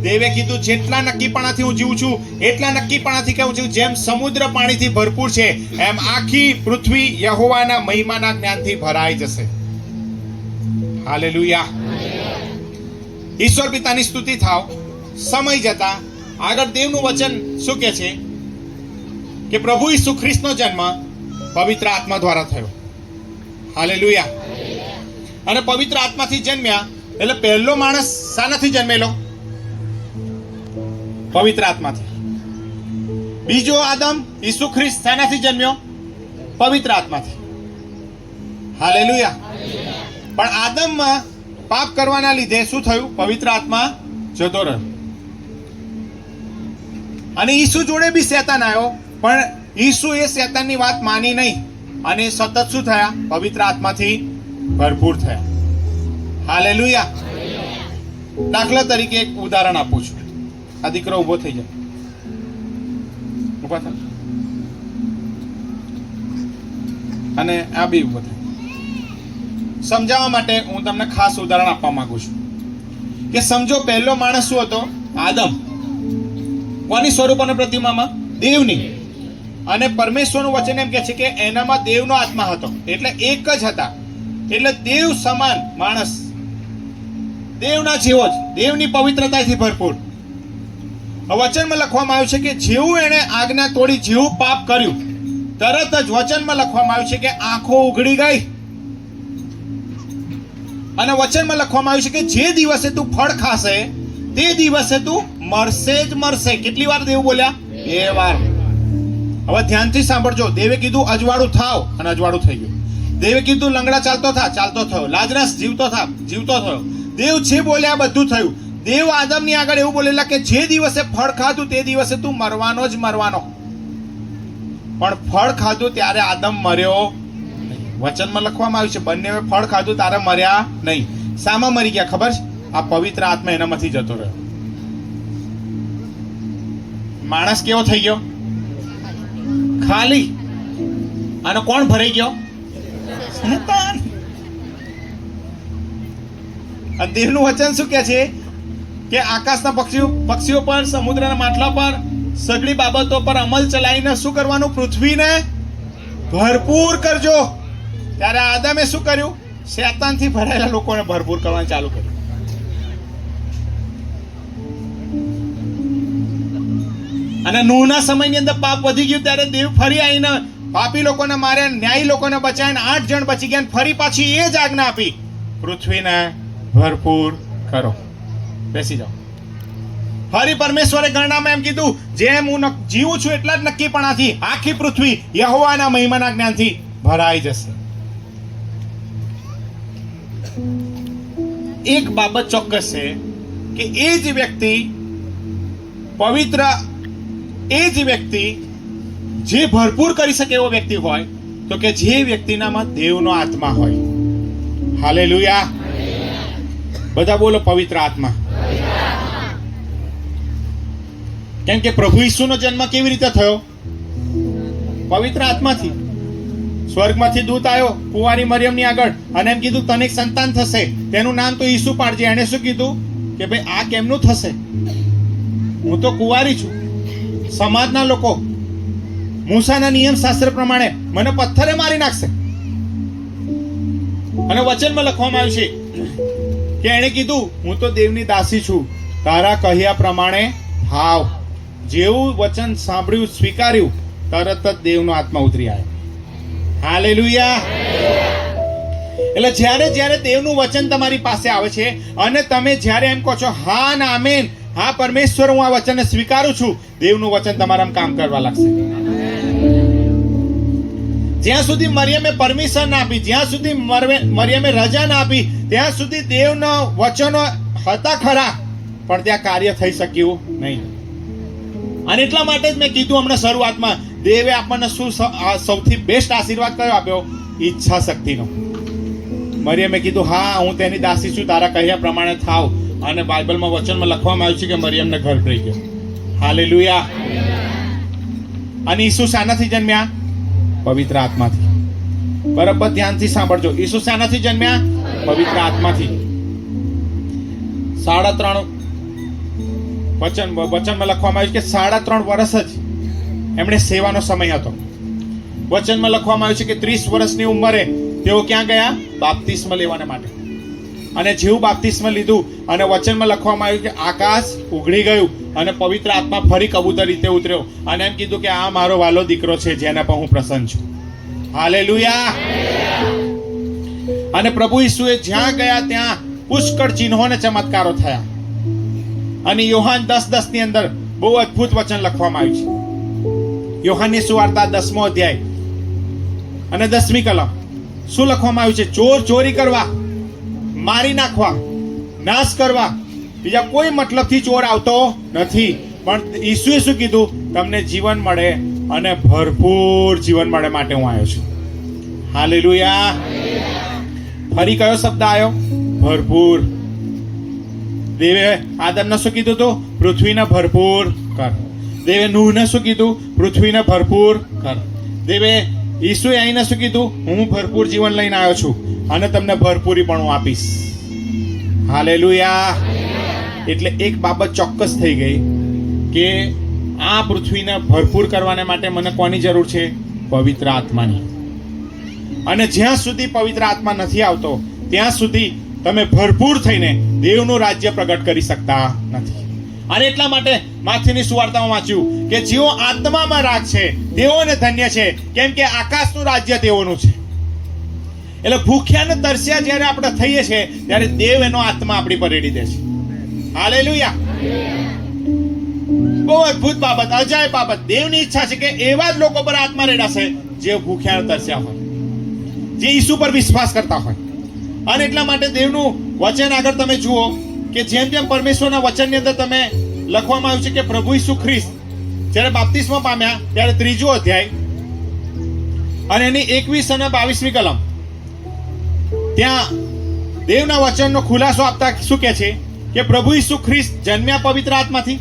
દેવે કીધું જેટલા નક્કીપણાથી હું જીવું છું એટલા નક્કીપણાથી કહું છું, જેમ સમુદ્ર પાણીથી ભરપૂર છે એમ આખી પૃથ્વી યહોવાના મહિમાના જ્ઞાનથી ભરાઈ જશે. હાલેલુયા. ઈશ્વર પિતાની સ્તુતિ થાવ. સમય જતા આગળ દેવનું વચન શું કહે છે કે પ્રભુ ઈસુ ખ્રિસ્તનો જન્મ પવિત્ર આત્મા દ્વારા થયો. હાલેલુયા. અને પવિત્ર આત્માથી જન્મ્યા એટલે પહેલો માણસ શાનાથી જન્મેલો? પવિત્ર આત્માથી. બીજો આદમ ઈસુ ખ્રિસ્ત શાનાથી જન્મ્યો? પવિત્ર આત્માથી. હાલેલુયા. પણ આદમમાં પાપ કરવાના લીધે શું થયું? પવિત્ર આત્મા જતો રહ્યો. અને ઈસુ જોડે બી શેતાન આવ્યો, પણ ઈસુ એ શેતાનની વાત માની નહીં અને સતત શું થયા? પવિત્ર આત્માથી ભરપૂર થયા. હાલેલુયા. દાખલા તરીકે એક ઉદાહરણ આપું છું. આ દીકરો ઉભો થઈ જાય. ઉભા થાય. અને આ બી ઉભો થાય. સમજાવવા માટે હું તમને ખાસ ઉદાહરણ આપવા માંગુ છું કે સમજો પહેલો માણસ શું હતો? આદમ. કોની સ્વરૂપ અને પ્રતિમામાં? દેવની. અને પરમેશ્વરનું વચન એમ કહે છે કે એનામાં દેવનો આત્મા હતો, એટલે એક જ હતા. એટલે દેવ સમાન માણસ, દેવના જેવો જ, દેવની પવિત્રતાથી ભરપૂર. વચનમાં લખવામાં આવ્યું છે કે જેવું એણે આજ્ઞા તોડી, જેવું પાપ કર્યું, તરત જ વચનમાં લખવામાં આવ્યું છે કે આંખો ઉઘડી ગઈ. અને વચનમાં લખવામાં આવ્યું છે કે જે દિવસે તું ફળ ખાશે તે દિવસે તું મરશે જ મરશે. કેટલી વાર દેવ બોલ્યા? 2 વાર. હવે ધ્યાનથી સાંભળજો. દેવે કીધું અજવાળું થાવ, અને અજવાળું થઈ ગયું. દેવે કીધું લંગડા ચાલતો થા, ચાલતો થયો. લાજરસ જીવતો થા, જીવતો થયો. દેવ જે બોલ્યા બધું થયું. દેવ આદમની આગળ એવું બોલેલા કે જે દિવસે ફળ ખાધું તે દિવસે તું મરવાનો જ મરવાનો. પણ ફળ ખાધું ત્યારે આદમ મર્યો નહીં. વચનમાં લખવામાં આવ્યું છે બંને ફળ ખાધું તારે મર્યા નહીં. શામાં મરી ગયા ખબર છે? આ પવિત્ર આત્મા એનામાંથી જતો રહ્યો. માણસ કેવો થઈ ગયો? ખાલી. અને કોણ ભરાઈ ગયો? શેતાન. અને દેવનું વચન શું કહે છે કે આકાશના પક્ષીઓ પર, સમુદ્રના માટલા પર, સગળી બાબતો પર અમલ ચલાવીને શું કરવાનું? પૃથ્વીને ભરપૂર કરજો. ત્યારે આદમે શું કર્યું? શેતાનથી ભરાયેલા લોકોને ભરપૂર કરવાનું ચાલુ કર્યું. અને નૂહના સમયની અંદર પાપ વધી ગયું ત્યારે દેવ ફરી આવીને પાપી લોકોને માર્યા, ન્યાયી લોકોને બચાવીને 8 જણ બચી ગયા. ફરી પાછી એ જ આજ્ઞા આપી, પૃથ્વીને ભરપૂર કરો. બેસી જાઓ. ફરી પરમેશ્વરે ગણનામાં એમ કીધું જેમ હું જીવું છું એટલા જ નક્કીપણાથી આખી પૃથ્વી યહોવાના મહિમાના જ્ઞાનથી ભરાઈ જશે. એક બાબત ચોક્કસ છે કે એ જ વ્યક્તિ પવિત્ર, એ જ વ્યક્તિ જે ભરપૂર કરી શકે એવો વ્યક્તિ હોય તો કે જે વ્યક્તિનામાં દેવનો આત્મા હોય. હાલેલુયા. બધા બોલો પવિત્ર આત્મા. કેમ કે પ્રભુ ઈસુનો જન્મ કેવી રીતે થયો? પવિત્ર આત્માથી. સ્વર્ગમાંથી દૂત આવ્યો કુંવારી મરિયમની આગળ અને એમ કીધું તને એક સંતાન થશે, તેનું નામ તો ઈસુ પાડજે. એણે શું કીધું કે ભાઈ આ કેમનું થશે? હું તો કુંવારી છું. સમાજના લોકો મૂસાના નિયમ શાસ્ત્ર પ્રમાણે મને પથ્થરે મારી નાખશે. અને વચનમાં લખવામાં આવ્યું છે કે એણે કીધું હું તો દેવની દાસી છું, તારા કહ્યા પ્રમાણે થાવ. જેવું વચન સાંભળ્યું, સ્વીકાર્યું, તરત જ દેવનો આત્મા ઉતરી આવ્યો. હાલેલુયા. એટલે જ્યારે દેવનું વચન તમારી પાસે આવે છે અને તમે જ્યારે એમ કહો છો હા ના આમેન, હા પરમેશ્વર હું આ વચનને સ્વીકારું છું, દેવનું વચન તમારામાં કામ કરવા લાગશે. જ્યાં સુધી મરિયમે પરમિશન ના આપી, જ્યાં સુધી મરિયમે રજા ના આપી, ત્યાં સુધી દેવના વચનો હતા ખરા, પણ ત્યાં કાર્ય થઈ શક્યું નહીં. અને એટલા માટે જ મેં કીધું હમણાં શરૂઆતમાં, દેવે આપણને શું સૌથી બેસ્ટ આશીર્વાદ કયો આપ્યો? ઈચ્છા શક્તિનો. મરિયમે કીધું હા હું તેની દાસી છું, તારા કહ્યા પ્રમાણે થાવ. અને બાઇબલમાં વચનમાં લખવામાં આવ્યું છે કે મરિયમને ગર્ભ રહી ગયો. હાલેલુયા. અને ઈસુ શાનાથી જન્મ્યા? પવિત્ર આત્માથી. બરાબર ધ્યાનથી સાંભળજો. ઈસુ શાનાથી જન્મ્યા? પવિત્ર આત્માથી. 3.5 વચનમાં લખવામાં આવ્યું કે 3.5 વર્ષ જ એમણે સેવાનો સમય હતો. વચનમાં લખવામાં આવ્યું છે કે 30 વર્ષની ઉંમરે તેઓ ક્યાં ગયા? બાપ્તિસ્મ લેવાને માટે. અને જેવું બાપ્તિસ્મ લીધું અને વચનમાં લખવામાં આવ્યું કે આકાશ ઉઘડી ગયું અને પવિત્ર આત્મા ફરી કબૂતર રીતે ઉતર્યો અને એમ કીધું કે આ મારો વાલો દીકરો છે જેના પર હું પ્રસન્ન છું. હાલેલુયા. અને પ્રભુ ઈસુએ જ્યાં ગયા ત્યાં પુષ્કળ ચિહ્નો અને ચમત્કારો થયા. અને યોહાન 10:10 ની અંદર બહુ અદ્ભુત વચન લખવામાં આવ્યું છે. યોહાનની સુવાર્તા 10મો અધ્યાય અને 10મી કલમ. શું લખવામાં આવ્યું છે? ચોર ચોરી કરવા, મારી નાખવા, નાશ કરવા, બીજા કોઈ મતલબથી ચોર આવતો નથી. પણ ઈસુએ શું કીધું? તમને જીવન મળે અને ભરપૂર જીવન મળે માટે હું આવ્યો છું. હાલેલુયા. ફરી કયો શબ્દ આવ્યો? ભરપૂર. દેવે આદમને શું કીધું હતું? પૃથ્વીને ભરપૂર કર. દેવે નૂહને શું કીધું? પૃથ્વીને ભરપૂર કર. દેવે ઈસુએ આઈને શું કીધું? હું ભરપૂર જીવન લઈને આવ્યો છું અને તમને ભરપૂરી પણ હું આપીશ. હાલેલુયા. એટલે એક બાબત ચોક્કસ થઈ ગઈ કે આ પૃથ્વીને ભરપૂર કરવાને માટે મને કોની જરૂર છે? પવિત્ર આત્માની. અને જ્યાં સુધી પવિત્ર આત્મા નથી આવતો ત્યાં સુધી તમે ભરપૂર થઈને દેવનું રાજ્ય પ્રગટ કરી શકતા નથી. અને એટલા માટે માથેની સુવાર્તામાં વાંચ્યું કે જેઓ આત્મામાં રાગ છે તેઓને ધન્ય છે, કેમ કે આકાશનું રાજ્ય તેઓનું છે. એટલે ભૂખ્યા ને તરસ્યા જ્યારે આપણે થઈએ છીએ ત્યારે દેવ એનો આત્મા આપણી પર રેડી દે છે. હાલેલુયા. બહુ અદ્ભુત બાબત, અજાયબ બાબત. દેવની ઈચ્છા છે કે એવા જ લોકો પર આત્મા રેડાશે જે ભૂખ્યા ને તરસ્યા હોય, જે ઈસુ પર વિશ્વાસ કરતા હોય. અને એટલા માટે દેવનું વચન આગળ તમે જુઓ કે જેમ જેમ પરમેશ્વરના વચનની અંદર તમે લખવામાં આવ્યું છે કે પ્રભુ ઈસુ ખ્રિસ્ત જ્યારે બાપ્તિસ્મ પામ્યા ત્યારે 3 અધ્યાય અને એની 21 અને 22મી કલમ, ત્યાં દેવના વચનનો ખુલાસો આપતા શું કહે છે કે પ્રભુ ઈસુ ખ્રિસ્ત જન્મ્યા પવિત્ર આત્માથી,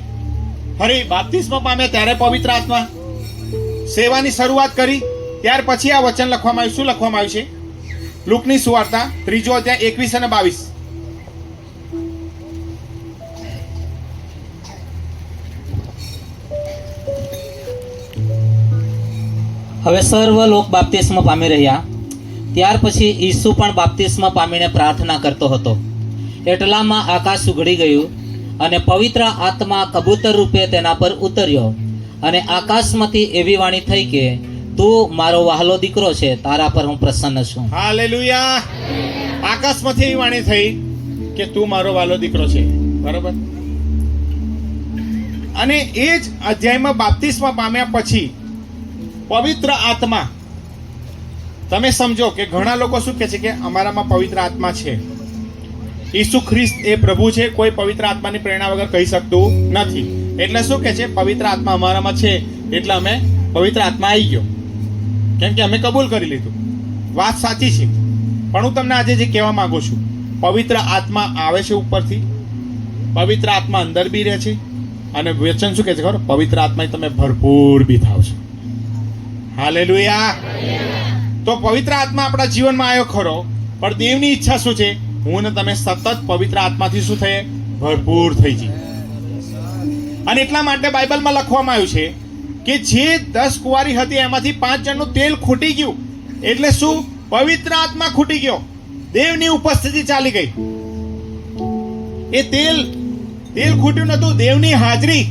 ફરી બાપ્તિસ્મ પામ્યા ત્યારે પવિત્ર આત્મા, સેવાની શરૂઆત કરી ત્યાર પછી આ વચન લખવામાં આવ્યું. શું લખવામાં આવ્યું છે? લુકની સુવાર્તા 3 અધ્યાય 21 અને 22. હવે સર્વ લોક બાપ્તિસ્મ પામી રહ્યા. ત્યાર પછી ઈસુ પણ બાપ્તિસ્મ પામીને પ્રાર્થના કરતો હતો. એટલામાં આકાશ ઉઘડી ગયું અને પવિત્ર આત્મા કબૂતર રૂપે તેના પર ઉતર્યો અને આકાશમાંથી એવી વાણી થઈ કે તું મારો વહાલો દીકરો છે, તારા પર હું પ્રસન્ન છું. હાલેલુયા. આકાશમાંથી એવી વાણી થઈ કે તું મારો વાલો દીકરો છે. બરાબર. અને એ જ અધ્યાયમાં બાપ્તિસ્મ પામ્યા પછી પવિત્ર આત્મા, તમે સમજો કે ઘણા લોકો શું કહે છે કે અમારામાં પવિત્ર આત્મા છે. ઈસુ ખ્રિસ્ત એ પ્રભુ છે, કોઈ પવિત્ર આત્માની પ્રેરણા વગર કહી શકતું નથી. એટલે શું કહે છે? પવિત્ર આત્મા અમારામાં છે એટલે અમે પવિત્ર આત્મા આવી ગયો, કેમ કે અમે કબૂલ કરી લીધું. વાત સાચી છે, પણ હું તમને આજે જે કહેવા માંગુ છું, પવિત્ર આત્મા આવે છે ઉપરથી, પવિત્ર આત્મા અંદર બી રહે છે અને વચન શું કહે છે ખબર? પવિત્ર આત્મા તમે ભરપૂર બી થાવ છો. હાલેલુયા. તો પવિત્ર આત્મા આપણા જીવનમાં આવ્યો ખરો, પણ દેવની ઈચ્છા શું છે? હું ને તમે સતત પવિત્ર આત્માથી શું થઈએ? ભરપૂર થઈ જઈએ. અને એટલા માટે બાઇબલમાં લખવામાં આવ્યું છે કે જે 10 કુંવારી હતી એમાંથી 5 જણનું તેલ ખૂટી ગયું. એટલે શું? પવિત્ર આત્મા ખૂટી ગયો, દેવની ઉપસ્થિતિ ચાલી ગઈ. એ તેલ ખૂટ્યું નતું, દેવની હાજરી.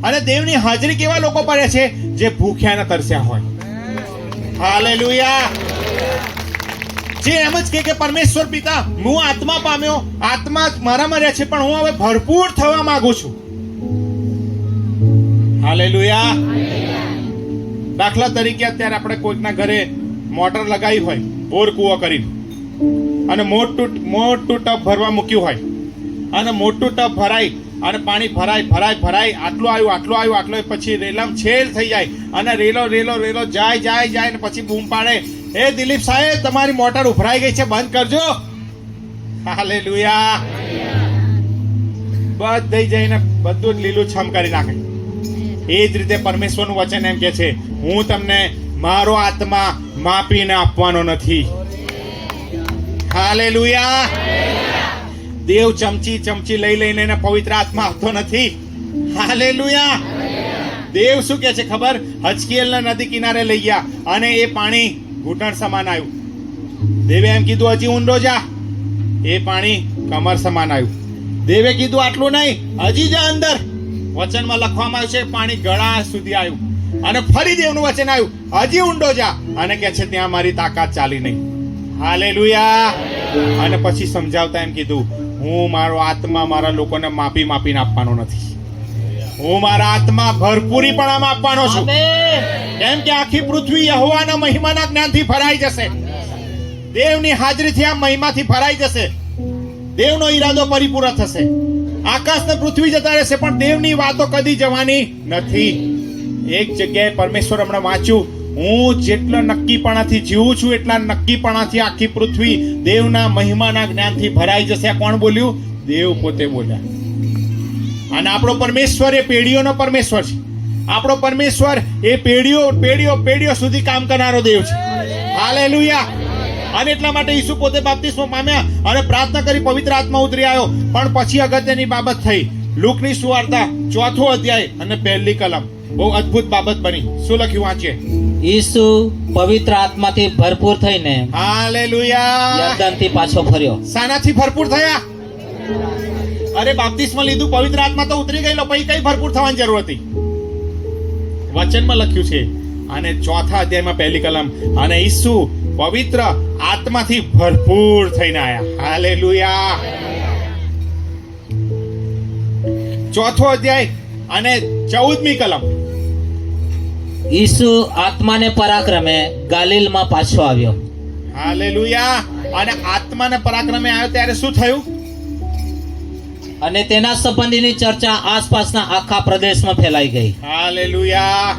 અને દેવની હાજરી કેવા લોકો પડે છે? જે ભૂખ્યા ને તરસ્યા હોય. હાલેલુયા. જે એમ જ કે પરમેશ્વર પિતા, હું આત્મા પામ્યો, આત્મા મારામાં રહે છે, પણ હું હવે ભરપૂર થવા માંગુ છું. હાલેલુયા. દાખલા તરીકે અત્યારે આપણે કોઈકના ઘરે મોટર લગાવી હોય, બોર કૂવો કરીને, અને મોટું ટબ ભરવા મૂક્યું હોય, અને મોટું ટબ ભરાય અને પાણી ભરાય, આટલું આવ્યું, પછી રેલમ છેલ થઈ જાય અને રેલો જાય ને પછી બૂમ પાડે, એ દિલીપ સાહેબ તમારી મોટર ઉભરાઈ ગઈ છે, બંધ કરજો. હાલેલુયા. બધે જઈને બધું જ લીલું છમ કરી નાખે. એ જ રીતે પરમેશ્વરનું વચન એમ કે છે, હું તમને મારો આત્મા માપીને આપવાનો નથી. હાલેલુયા. દેવ ચમચી લઈ લઈને એને પવિત્ર આત્મા આપતો નથી. હાલેલુયા. દેવ શું કે છે ખબર? હજકીએલના નદી કિનારે લઈ ગયા અને એ પાણી ઘૂંટણ સમાન આવ્યું. દેવે એમ કીધું હજી ઊંડો જા. એ પાણી કમર સમાન આવ્યું. દેવે કીધું આટલું નહીં, હજી જા અંદર. વચનમાં લખવામાં આવ્યું છે પાણી ગળા સુધી આવ્યું. અને ફરી દેવનું વચન આવ્યું, હજી ઊંડો જા. અને કે છે ત્યાં મારી તાકાત ચાલી નહીં. હાલેલુયા. અને પછી સમજાવતા એમ કીધું, હું મારો આત્મા મારા લોકોને માપીને આપવાનો નથી. હું મારા આત્મા ભરપૂરીપણામાં આપવાનો છું. કેમ કે આખી પૃથ્વી યહોવાના મહિમાના જ્ઞાનથી ભરાઈ જશે. દેવની હાજરીથી આ મહિમાથી ભરાઈ જશે. દેવનો ઈરાદો પરિપૂર્ણ થશે. આકાશ ને પૃથ્વી જતા રહેશે પણ દેવની વાતો કદી જવાની નથી. એક જગ્યાએ પરમેશ્વર હમણાં વાંચ્યું, હું જેટલા નક્કીપણાથી જીવું છું એટલા નક્કીપણાથી આખી પૃથ્વી દેવના મહિમાના જ્ઞાનથી ભરાઈ જશે. આ કોણ બોલ્યું? દેવ પોતે બોલ્યા. અને આપણો પરમેશ્વર એ પેઢીઓનો પરમેશ્વર છે. આપણો પરમેશ્વર એ પેઢીઓ સુધી કામ કરનારો દેવ છે. હાલેલુયા. અને એટલા માટે ઈસુ પોતે બાપ્તિસ્મો પામ્યા અને પ્રાર્થના કરી, પવિત્ર આત્મા ઉતરી આવ્યો. પણ પછી અગત્યની બાબત થઈ. લુકની સુવાર્તા 4થો અધ્યાય અને 1લી કલમ. બહુ અદ્ભુત બાબત બની. શું લખ્યું વાંચીએ? ઈસુ પવિત્ર આત્માથી ભરપૂર થઈને હાલેલુયા યર્દનથી પાછો ફર્યો. શાનાથી ભરપૂર થયા? અરે બાપ્તિસ્મા લીધું, પવિત્ર આત્મા તો ઉતરી ગયેલો, પછી કઈ ભરપૂર થવાની જરૂર હતી? વચનમાં લખ્યું છે. અને 4થા અધ્યાયમાં 1લી કલમ, અને ઈસુ પવિત્ર આત્માથી ભરપૂર થઈને આયા. હાલેલુયા. 4થો અધ્યાય અને 14મી કલમ. ઈસુ આત્માને પરાક્રમે ગાલિલમાં પાછો આવ્યો. હાલેલુયા. અને આત્માને પરાક્રમે આવ્યો ત્યારે શું થયું? અને તેના સંબંધીની ચર્ચા આસપાસના આખા પ્રદેશમાં ફેલાઈ ગઈ. હાલેલુયા.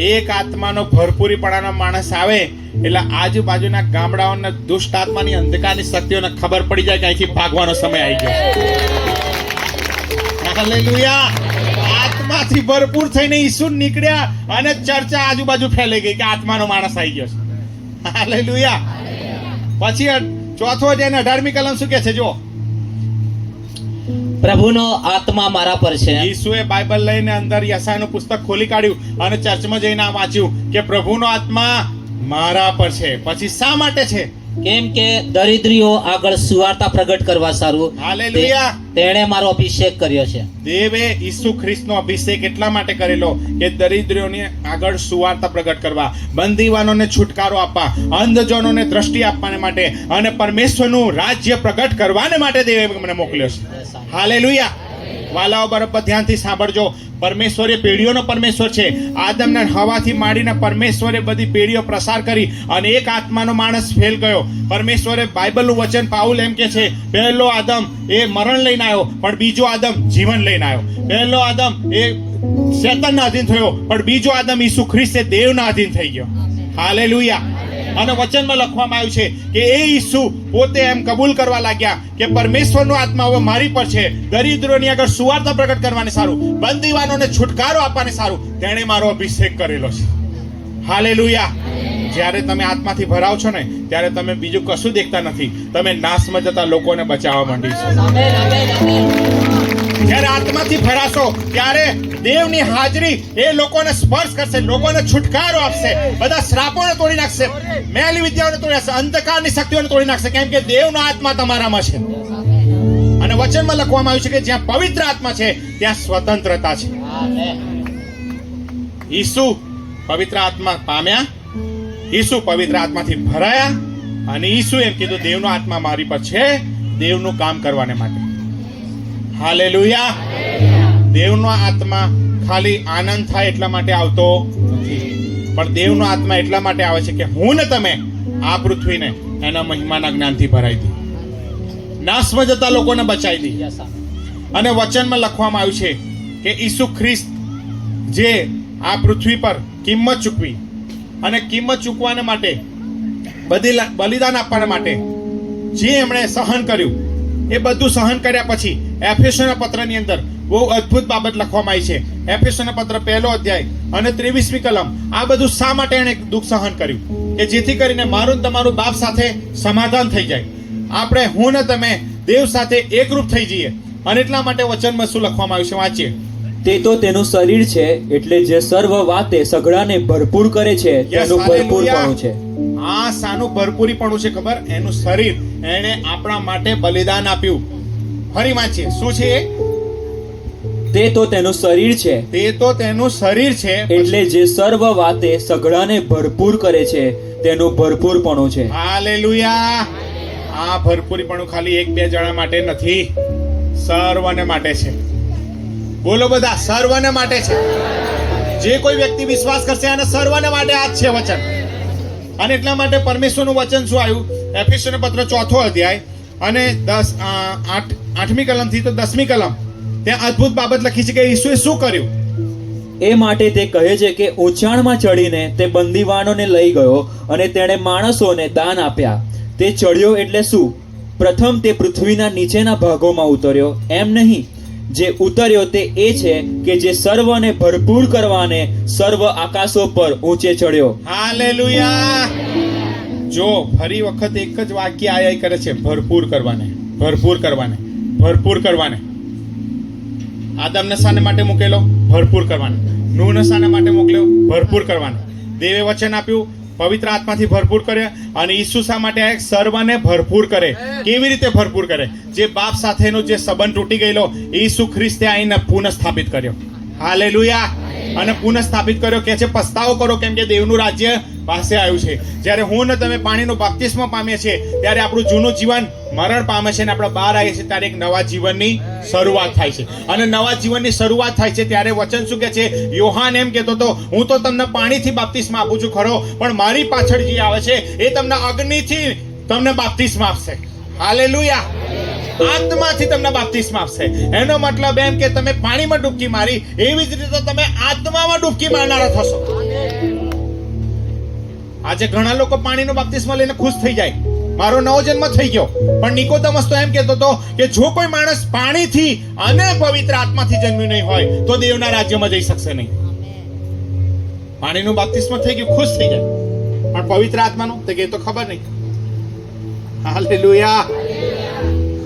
એક આત્માનો ભરપૂરીપણાનો માણસ આવે એટલે આજુબાજુના ગામડાઓના દુષ્ટ આત્માની અંધકારની શક્તિઓને ખબર પડી જાય કે અહીંથી ભાગવાનો સમય આવી ગયો. હાલેલુયા. આત્માથી ભરપૂર થઈને ઈસુ નીકળ્યા અને ચર્ચા આજુબાજુ ફેલાઈ ગઈ કે આત્માનો માણસ આવી ગયો છે. હાલેલુયા. પછી 4થો અધ્યાય અને 18મી કલમ શું કે છે? જો, પ્રભુનો આત્મા મારા પર છે. ઈસુએ બાઇબલ લઈને અંદર યશાયાનું પુસ્તક ખોલી કાઢ્યું અને ચર્ચમાં જઈને આ વાંચ્યું કે પ્રભુનો આત્મા મારા પર છે. પછી શા માટે છે? કેમ કે દરિદ્રીઓ આગળ સુવાર્તા પ્રગટ કરવા સારું હાલેલુયા. તેણે મારો અભિષેક કર્યો છે. દેવે ઈસુ ખ્રિસ્તનો અભિષેક એટલા માટે કરેલો કે દરિદ્રીઓને આગળ સુવાર્તા પ્રગટ કરવા, બંદીવાનોને છુટકારો આપવા, અંધજનોને દ્રષ્ટિ આપવાને માટે અને પરમેશ્વરનું રાજ્ય પ્રગટ કરવાને માટે દેવે મને મોકલ્યો છે. હાલેલુયા. વાલાઓ બરાબર ધ્યાનથી સાંભળજો. પરમેશ્વર એ પેઢીઓનો પરમેશ્વર છે. આદમને હવાથી માંડીને પરમેશ્વરે બધી પેઢીઓ પ્રસાર કરી અને એક આત્માનો માણસ ફેલ ગયો. પરમેશ્વરે બાઇબલનું વચન પાઉલ એમ કે છે, પહેલો આદમ એ મરણ લઈને આવ્યો પણ બીજો આદમ જીવન લઈને આવ્યો. પહેલો આદમ એ શેતાનના અધીન થયો પણ બીજો આદમ ઈસુ ખ્રિસ્ત એ દેવના અધીન થઈ ગયો. હાલેલુયા. અને વચનમાં લખવામાં આવ્યું છે કે એ ઈસુ પોતે એમ કબૂલ કરવા લાગ્યા કે પરમેશ્વરનો આત્મા હવે મારી પર છે. દરિદ્રોની આગળ સુવાર્તા પ્રગટ કરવાને સારું, બંદીવાનોને છુટકારો આપવાને સારું તેણે મારો અભિષેક કરેલો છે. હાલેલુયા. જ્યારે તમે આત્માથી ભરાવ છો ને ત્યારે તમે બીજું કશું દેખતા નથી, તમે નાશમાં જતા લોકોને બચાવવા માંડી છો. જ્યારે આત્માથી ભરાશો ત્યારે દેવની હાજરી એ લોકોને સ્પર્શ કરશે, લોકોને છુટકારો આપશે, બધા શ્રાપોને તોડી નાખશે, મેલી વિદ્યાઓને તોડી નાખશે, અંધકારની શક્તિઓને તોડી નાખશે. કેમ કે દેવનો આત્મા તમારામાં છે. અને વચનમાં લખવામાં આવ્યું છે કે જ્યાં પવિત્ર આત્મા છે ત્યાં સ્વતંત્રતા છે. ઈસુ પવિત્ર આત્મા પામ્યા, ઈસુ પવિત્ર આત્માથી ભરાયા અને ઈસુ એમ કીધું દેવનો આત્મા મારી પર છે દેવનું કામ કરવાને માટે. હાલેલુયા. દેવનો આત્મા ખાલી આનંદ થાય એટલા માટે આવતો નથી, પણ દેવનો આત્મા એટલા માટે આવે છે કે હું ને તમે આ પૃથ્વીને એના મહિમાના જ્ઞાનથી ભરાઈ દી, નાશમાં જતા લોકોને બચાવી દી. અને વચનમાં લખવામાં આવ્યું છે કે ઈસુ ખ્રિસ્ત જે આ પૃથ્વી પર કિંમત ચૂકવી અને કિંમત ચૂકવાને માટે બલિદાન આપવાના માટે જે એમણે સહન કર્યું એ બધું સહન કર્યા પછી એફેસોના પત્રની અંદર બહુ અદ્ભુત બાબત લખવામાં આવી છે. એફેસોના પત્ર 1લો અધ્યાય અને 23મી કલમ. આ બધું શા માટે એણે દુઃખ સહન કર્યું? કે જેથી કરીને મારું ને તમારું બાપ સાથે સમાધાન થઈ જાય, આપણે હું ને તમે દેવ સાથે એકરૂપ થઈ જઈએ. અને એટલા માટે વચનમાં શું લખવામાં આવ્યું છે, વાંચીએ. તે તો તેનું શરીર છે, એટલે જે સર્વ વાતે સઘળાને ભરપૂર કરે છે તેનું ભરપૂરપણું છે. આ સાનું ભરપૂરીપણું છે ખબર? એનું શરીર, એણે આપણા માટે બલિદાન આપ્યું. ફરી વાંચીએ, શું છે એ? તે તો તેનું શરીર છે, તે તો તેનું શરીર છે, એટલે જે સર્વ વાતે સઘળાને ભરપૂર કરે છે તેનું ભરપૂરપણું છે. હાલેલુયા. આ ભરપૂરીપણું ખાલી 1-2 જણા માટે નથી, સર્વને માટે છે. બોલો બધા, સર્વને માટે છે. જે કોઈ વ્યક્તિ વિશ્વાસ કરશે અને સર્વને માટે આ જ છે વચન. અને એટલા માટે પરમેશ્વરનું વચન શું આવ્યું? એફેસોના પત્ર 4થો અધ્યાય અને 8મી કલમથી તો 10મી કલમ, ત્યાં અદ્ભુત બાબત લખી છે કે ઈસુએ શું કર્યું. એ માટે તે કહે છે કે ઊંચાણમાં ચડીને તે બંદીવાનોને લઈ ગયો અને તેણે માણસોને દાન આપ્યા. તે ચડ્યો એટલે શું? પ્રથમ તે પૃથ્વીના નીચેના ભાગોમાં ઉતર્યો, એમ નહીં. જે ઉતર્યો તે એ છે કે જે સર્વને ભરપૂર કરવાને સર્વ આકાશો પર ઊંચે ચડ્યો. હાલેલુયા. જો ફરી વખત એક જ વાક્ય આયા કરે છે, ભરપૂર કરવાને, ભરપૂર કરવાને, ભરપૂર કરવાને. આદમને શાને માટે મૂકેલો? ભરપૂર કરવાને. નૂહને શાને માટે મોકલ્યો? ભરપૂર કરવાને. દેવે વચન આપ્યું, પવિત્ર આત્માથી ભરપૂર કર્યા. અને ઈસુ શા માટે આયા? સર્વને ભરપૂર કરે. કેવી રીતે ભરપૂર કરે? જે બાપ સાથેનો જે સંબંધ તૂટી ગયેલો, ઈસુ ખ્રિસ્તે આવીને પુનઃ સ્થાપિત કર્યો. હાલેલુયા. અને પુનઃ સ્થાપિત કર્યો. કે છે પસ્તાવો કરો, કેમ કે દેવનું રાજ્ય પાસે આવ્યું છે. જ્યારે હું ને તમે પાણીનો બાપ્તિસ્મો પામીએ છીએ, ત્યારે આપણું જૂનું જીવન મરણ પામે છે અને આપણે બહાર આવીએ છીએ, ત્યારે એક નવા જીવનની શરૂઆત થાય છે. અને નવા જીવનની શરૂઆત થાય છે ત્યારે વચન શું કહે છે? યોહાન એમ કહેતો હતો, હું તો તમને પાણીથી બાપ્તિસ્મા આપું છું ખરો, પણ મારી પાછળ જે આવે છે એ તમને અગ્નિથી તમને બાપ્તિસ્મા આપશે. હાલેલુયા. આત્માથી તમને બાપ્તિસ્મા આપશે. એનો મતલબ એમ કે તમે પાણીમાં ડૂબકી મારી, એવી જ રીતે તમે આત્મામાં ડૂબકી મારનારા થશો. આજે ઘણા લોકો પાણીનો બાપ્તિસ્મા લઈને ખુશ થઈ જાય, મારો નવો જન્મ થઈ ગયો. પણ નિકોદેમસ તો એમ કહેતો હતો કે જો કોઈ માણસ પાણીથી અને પવિત્ર આત્માથી જન્મ્યું નહીં હોય તો દેવના રાજ્યમાં જઈ શકશે નહીં. પાણીનું બાપ્તિસ્મા થઈ ગયું, ખુશ થઈ જાય, પણ પવિત્ર આત્માનું તો કે તો ખબર નહીં. હાલેલુયા.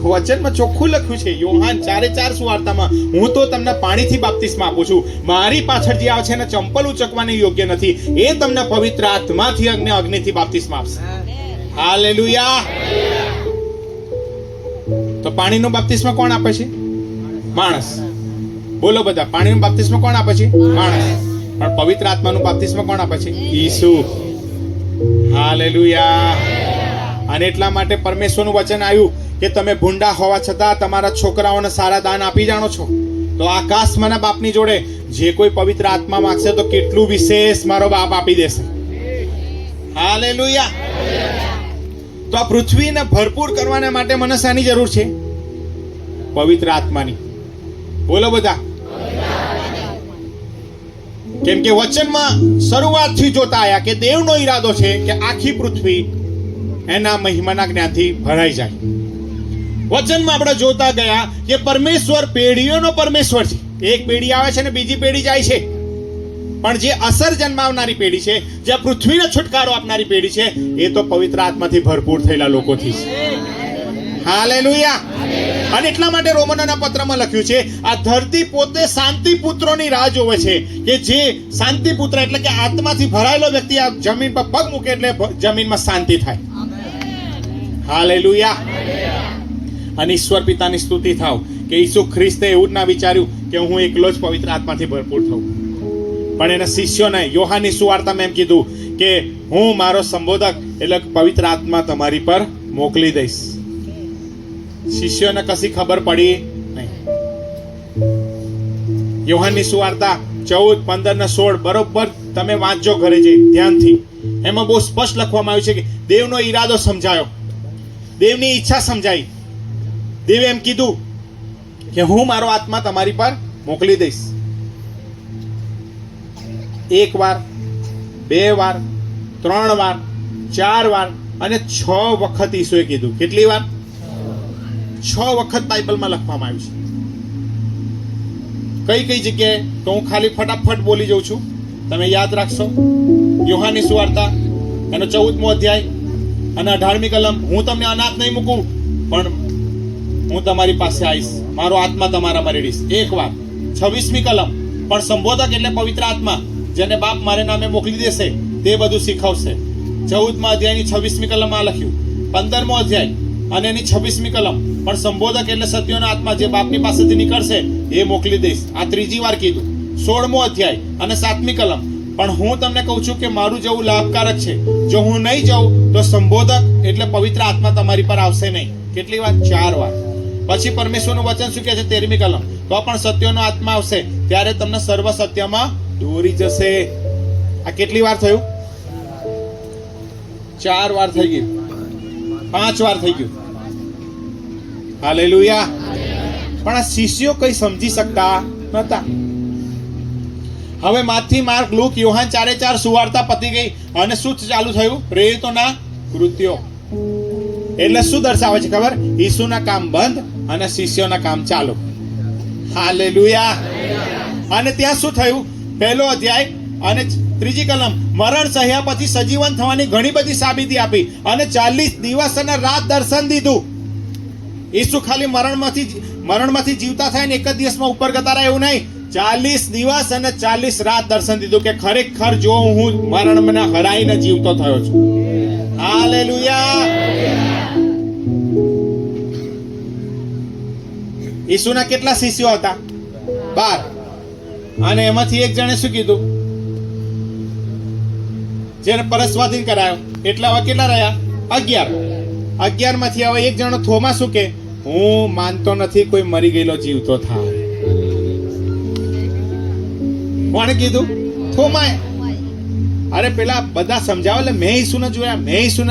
વચનમાં ચોખ્ખું લખ્યું છે, યોહાન 4:4 સુવાર્તામાં, હું તો તમને પાણીથી બાપ્તિસ્મા આપું છું, મારી પાછળ જે આવે છે એને ચંપલ ઉચકવાની યોગ્ય નથી, એ તમને પવિત્ર આત્માથી અગ્નિથી બાપ્તિસ્મા આપશે. હાલેલુયા. તો પાણીનો બાપ્તિસ્મા કોણ આપે છે? માણસ. બોલો બધા, પાણીનો બાપ્તિસ્મા કોણ આપે છે? માણસ. પણ પવિત્ર આત્માનું બાપ્તિસ્મા કોણ આપે છે? ઈસુ. હાલેલુયા. અને એટલા માટે પરમેશ્વરનું વચન આવ્યું કે તમે ભૂંડા હોવા છતાં તમારા છોકરાઓને સારા દાન આપી જાણો છો, તો આકાશમાંના બાપની જોડે જે કોઈ પવિત્ર આત્મા માંગશે તો કેટલું વિશેષ મારો બાપ આપી દેશે. હાલેલુયા. તો આ પૃથ્વીને ભરપૂર કરવાને માટે મને શાની જરૂર છે? પવિત્ર આત્માની. બોલો બધા. કેમ કે વચનમાં શરૂઆતથી જોતા આયા કે દેવનો ઈરાદો છે કે આખી પૃથ્વી એના મહિમાના જ્ઞાનથી ભરાઈ જાય. વચનમાં આપણે જોતા ગયા કે પરમેશ્વર પેઢીઓનો પરમેશ્વર છે. એક પેઢી આવે છે ને બીજી પેઢી જાય છે, પણ જે અસર જન્માવનારી પેઢી છે, જે પૃથ્વીનો છુટકારો આપનારી પેઢી છે, એ તો પવિત્ર આત્માથી ભરપૂર થયેલા લોકોથી છે. હાલેલુયા. અને એટલા માટે રોમનોના પત્રમાં લખ્યું છે, આ ધરતી પોતે શાંતિ પુત્રોની રાહ જોવે છે, કે જે શાંતિ પુત્ર એટલે કે આત્માથી ભરાયેલો વ્યક્તિ આ જમીન પર પગ મૂકે એટલે જમીનમાં શાંતિ થાય. હાલેલુયા. અને ઈશ્વર પિતાની સ્તુતિ થાવ કે ઈસુ ખ્રિસ્તે એવું જ ના વિચાર્યું કે હું એકલો જ પવિત્ર આત્માથી ભરપૂર થઉં, પણ એના શિષ્યોને યોહાનની સુવાર્તામાં એમ કીધું કે હું મારો સંબોધક એટલે પવિત્ર આત્મા તમારી પર મોકલી દઈશ. શિષ્યોને કશી ખબર પડી નહીં. યોહાનની સુવાર્તા 14, 15 ને 16 બરોબર તમે વાંચજો ઘરે જઈ ધ્યાનથી. એમાં બહુ સ્પષ્ટ લખવામાં આવ્યું છે કે દેવનો ઈરાદો સમજાયો, દેવની ઈચ્છા સમજાઈ. દેવે એમ કીધું કે હું મારો આત્મા તમારી પર મોકલી દઈશ. 1 વાર, 2 વાર, 3 વાર, 4 વાર અને 6 વખત ઈસુએ કીધું. કેટલી વાર? 6 6 વખત બાઇબલમાં લખવામાં આવ્યું છે. કઈ જગ્યાએ તો હું ખાલી ફટાફટ બોલી જઉં છું, તમે યાદ રાખશો. યોહાનની સુવાર્તા એનો 14મો અધ્યાય અને 18મી કલમ. હું તમને અનાથ નહીં મૂકું, પણ હું તમારી પાસે આવીશ, મારો આત્મા તમારામાં રેડીશ. એક વાર 26મી કલમ. પણ સંબોધક એટલે પવિત્ર આત્મા, જેને બાપ મારે નામે મોકલી દેશે, તે બધું શીખવશે. 14મા અધ્યાયની 26મી કલમમાં લખ્યું. 15મો અધ્યાય અને એની 26મી કલમ. પણ સંબોધક એટલે સત્યનો આત્મા, જે બાપની પાસેથી નીકળશે એ મોકલી દઈશ. આ 3જી વાર કીધું. 16મો અધ્યાય અને 7મી કલમ. પણ હું તમને કહું છું કે મારું જવું લાભકારક છે. જો હું નહીં જાઉં તો સંબોધક એટલે પવિત્ર આત્મા તમારી પર આવશે નહીં. કેટલી વાર? 4 વાર. પછી પરમેશ્વરનું વચન શું કહે છે? 13મી કલમ. તો પણ સત્યનો આત્મા આવશે, ત્યારે તમને સર્વ સત્યમાં દોરી જશે. આ કેટલી વાર થયું? 4 વાર થઈ ગયું. 5 વાર થઈ ગયું. હાલેલુયા. પણ આ શિષ્યો કઈ સમજી શકતા નતા. હવે માથી માર્ક, લુક, યોહાન 4 સુવાર્તા પતી ગઈ અને શું ચાલુ થયું? પ્રેરિતોના કૃત્યો. એટલે શું દર્શાવે છે ખબર? ઈસુના કામ બંધ અને શિષ્યોના કામ ચાલુ. હાલેલુયા. અને ત્યાં શું થયું? 1લો અધ્યાય અને 3જી કલમ. મરણ સહ્યા પછી સજીવન થવાની ઘણી બધી સાબિતી આપી અને 40 દિવસ અને રાત દર્શન દીધું. ઈસુ ખાલી મરણમાંથી જીવતા થાય ને એક જ દિવસમાં ઉપર જતા રહ્યા એવું નહીં. 40 દિવસ અને 40 રાત દર્શન દીધું કે ખરેખર જો હું મરણને હરાઈને જીવતો થયો છું. હાલેલુયા. ઈસુના કેટલા શિષ્યો હતા? 12. અને એમાંથી એક જણે શું કીધું? જેને પરસ્વાધીન કરાયો. એટલે હવે કેટલા રહ્યા? 11. 11 માંથી હવે એક જણો થોમા શું કે? હું માનતો નથી કોઈ મરી ગયેલો જીવતો થાય. કોણે કીધું? થોમાએ. અરે પેલા બધા સમજાવે એટલે મેં ઈસુને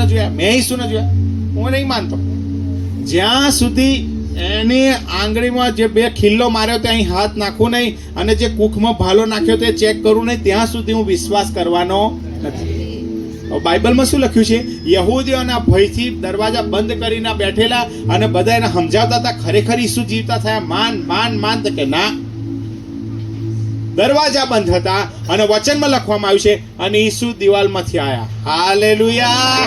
જોયા. હું નહીં માનતો. જ્યાં સુધી એની આંગળીમાં જે 2 ખિલ્લો માર્યો તે અહીં હાથ નાખવું નહીં અને જે કુખમાં ભાલો નાખ્યો તે ચેક કરવું નહીં, ત્યાં સુધી હું વિશ્વાસ કરવાનો નથી. બાઇબલમાં શું લખ્યું છે? યહૂદીઓના ભયથી દરવાજા બંધ કરીને બેઠેલા અને બધા એને સમજાવતા હતા ખરેખર ઈસુ જીવતા થયા. માન કે ના. દરવાજા બંધ હતા અને વચનમાં લખવામાં આવ્યું છે અને ઈસુ દિવાલમાંથી આયા. હાલેલુયા.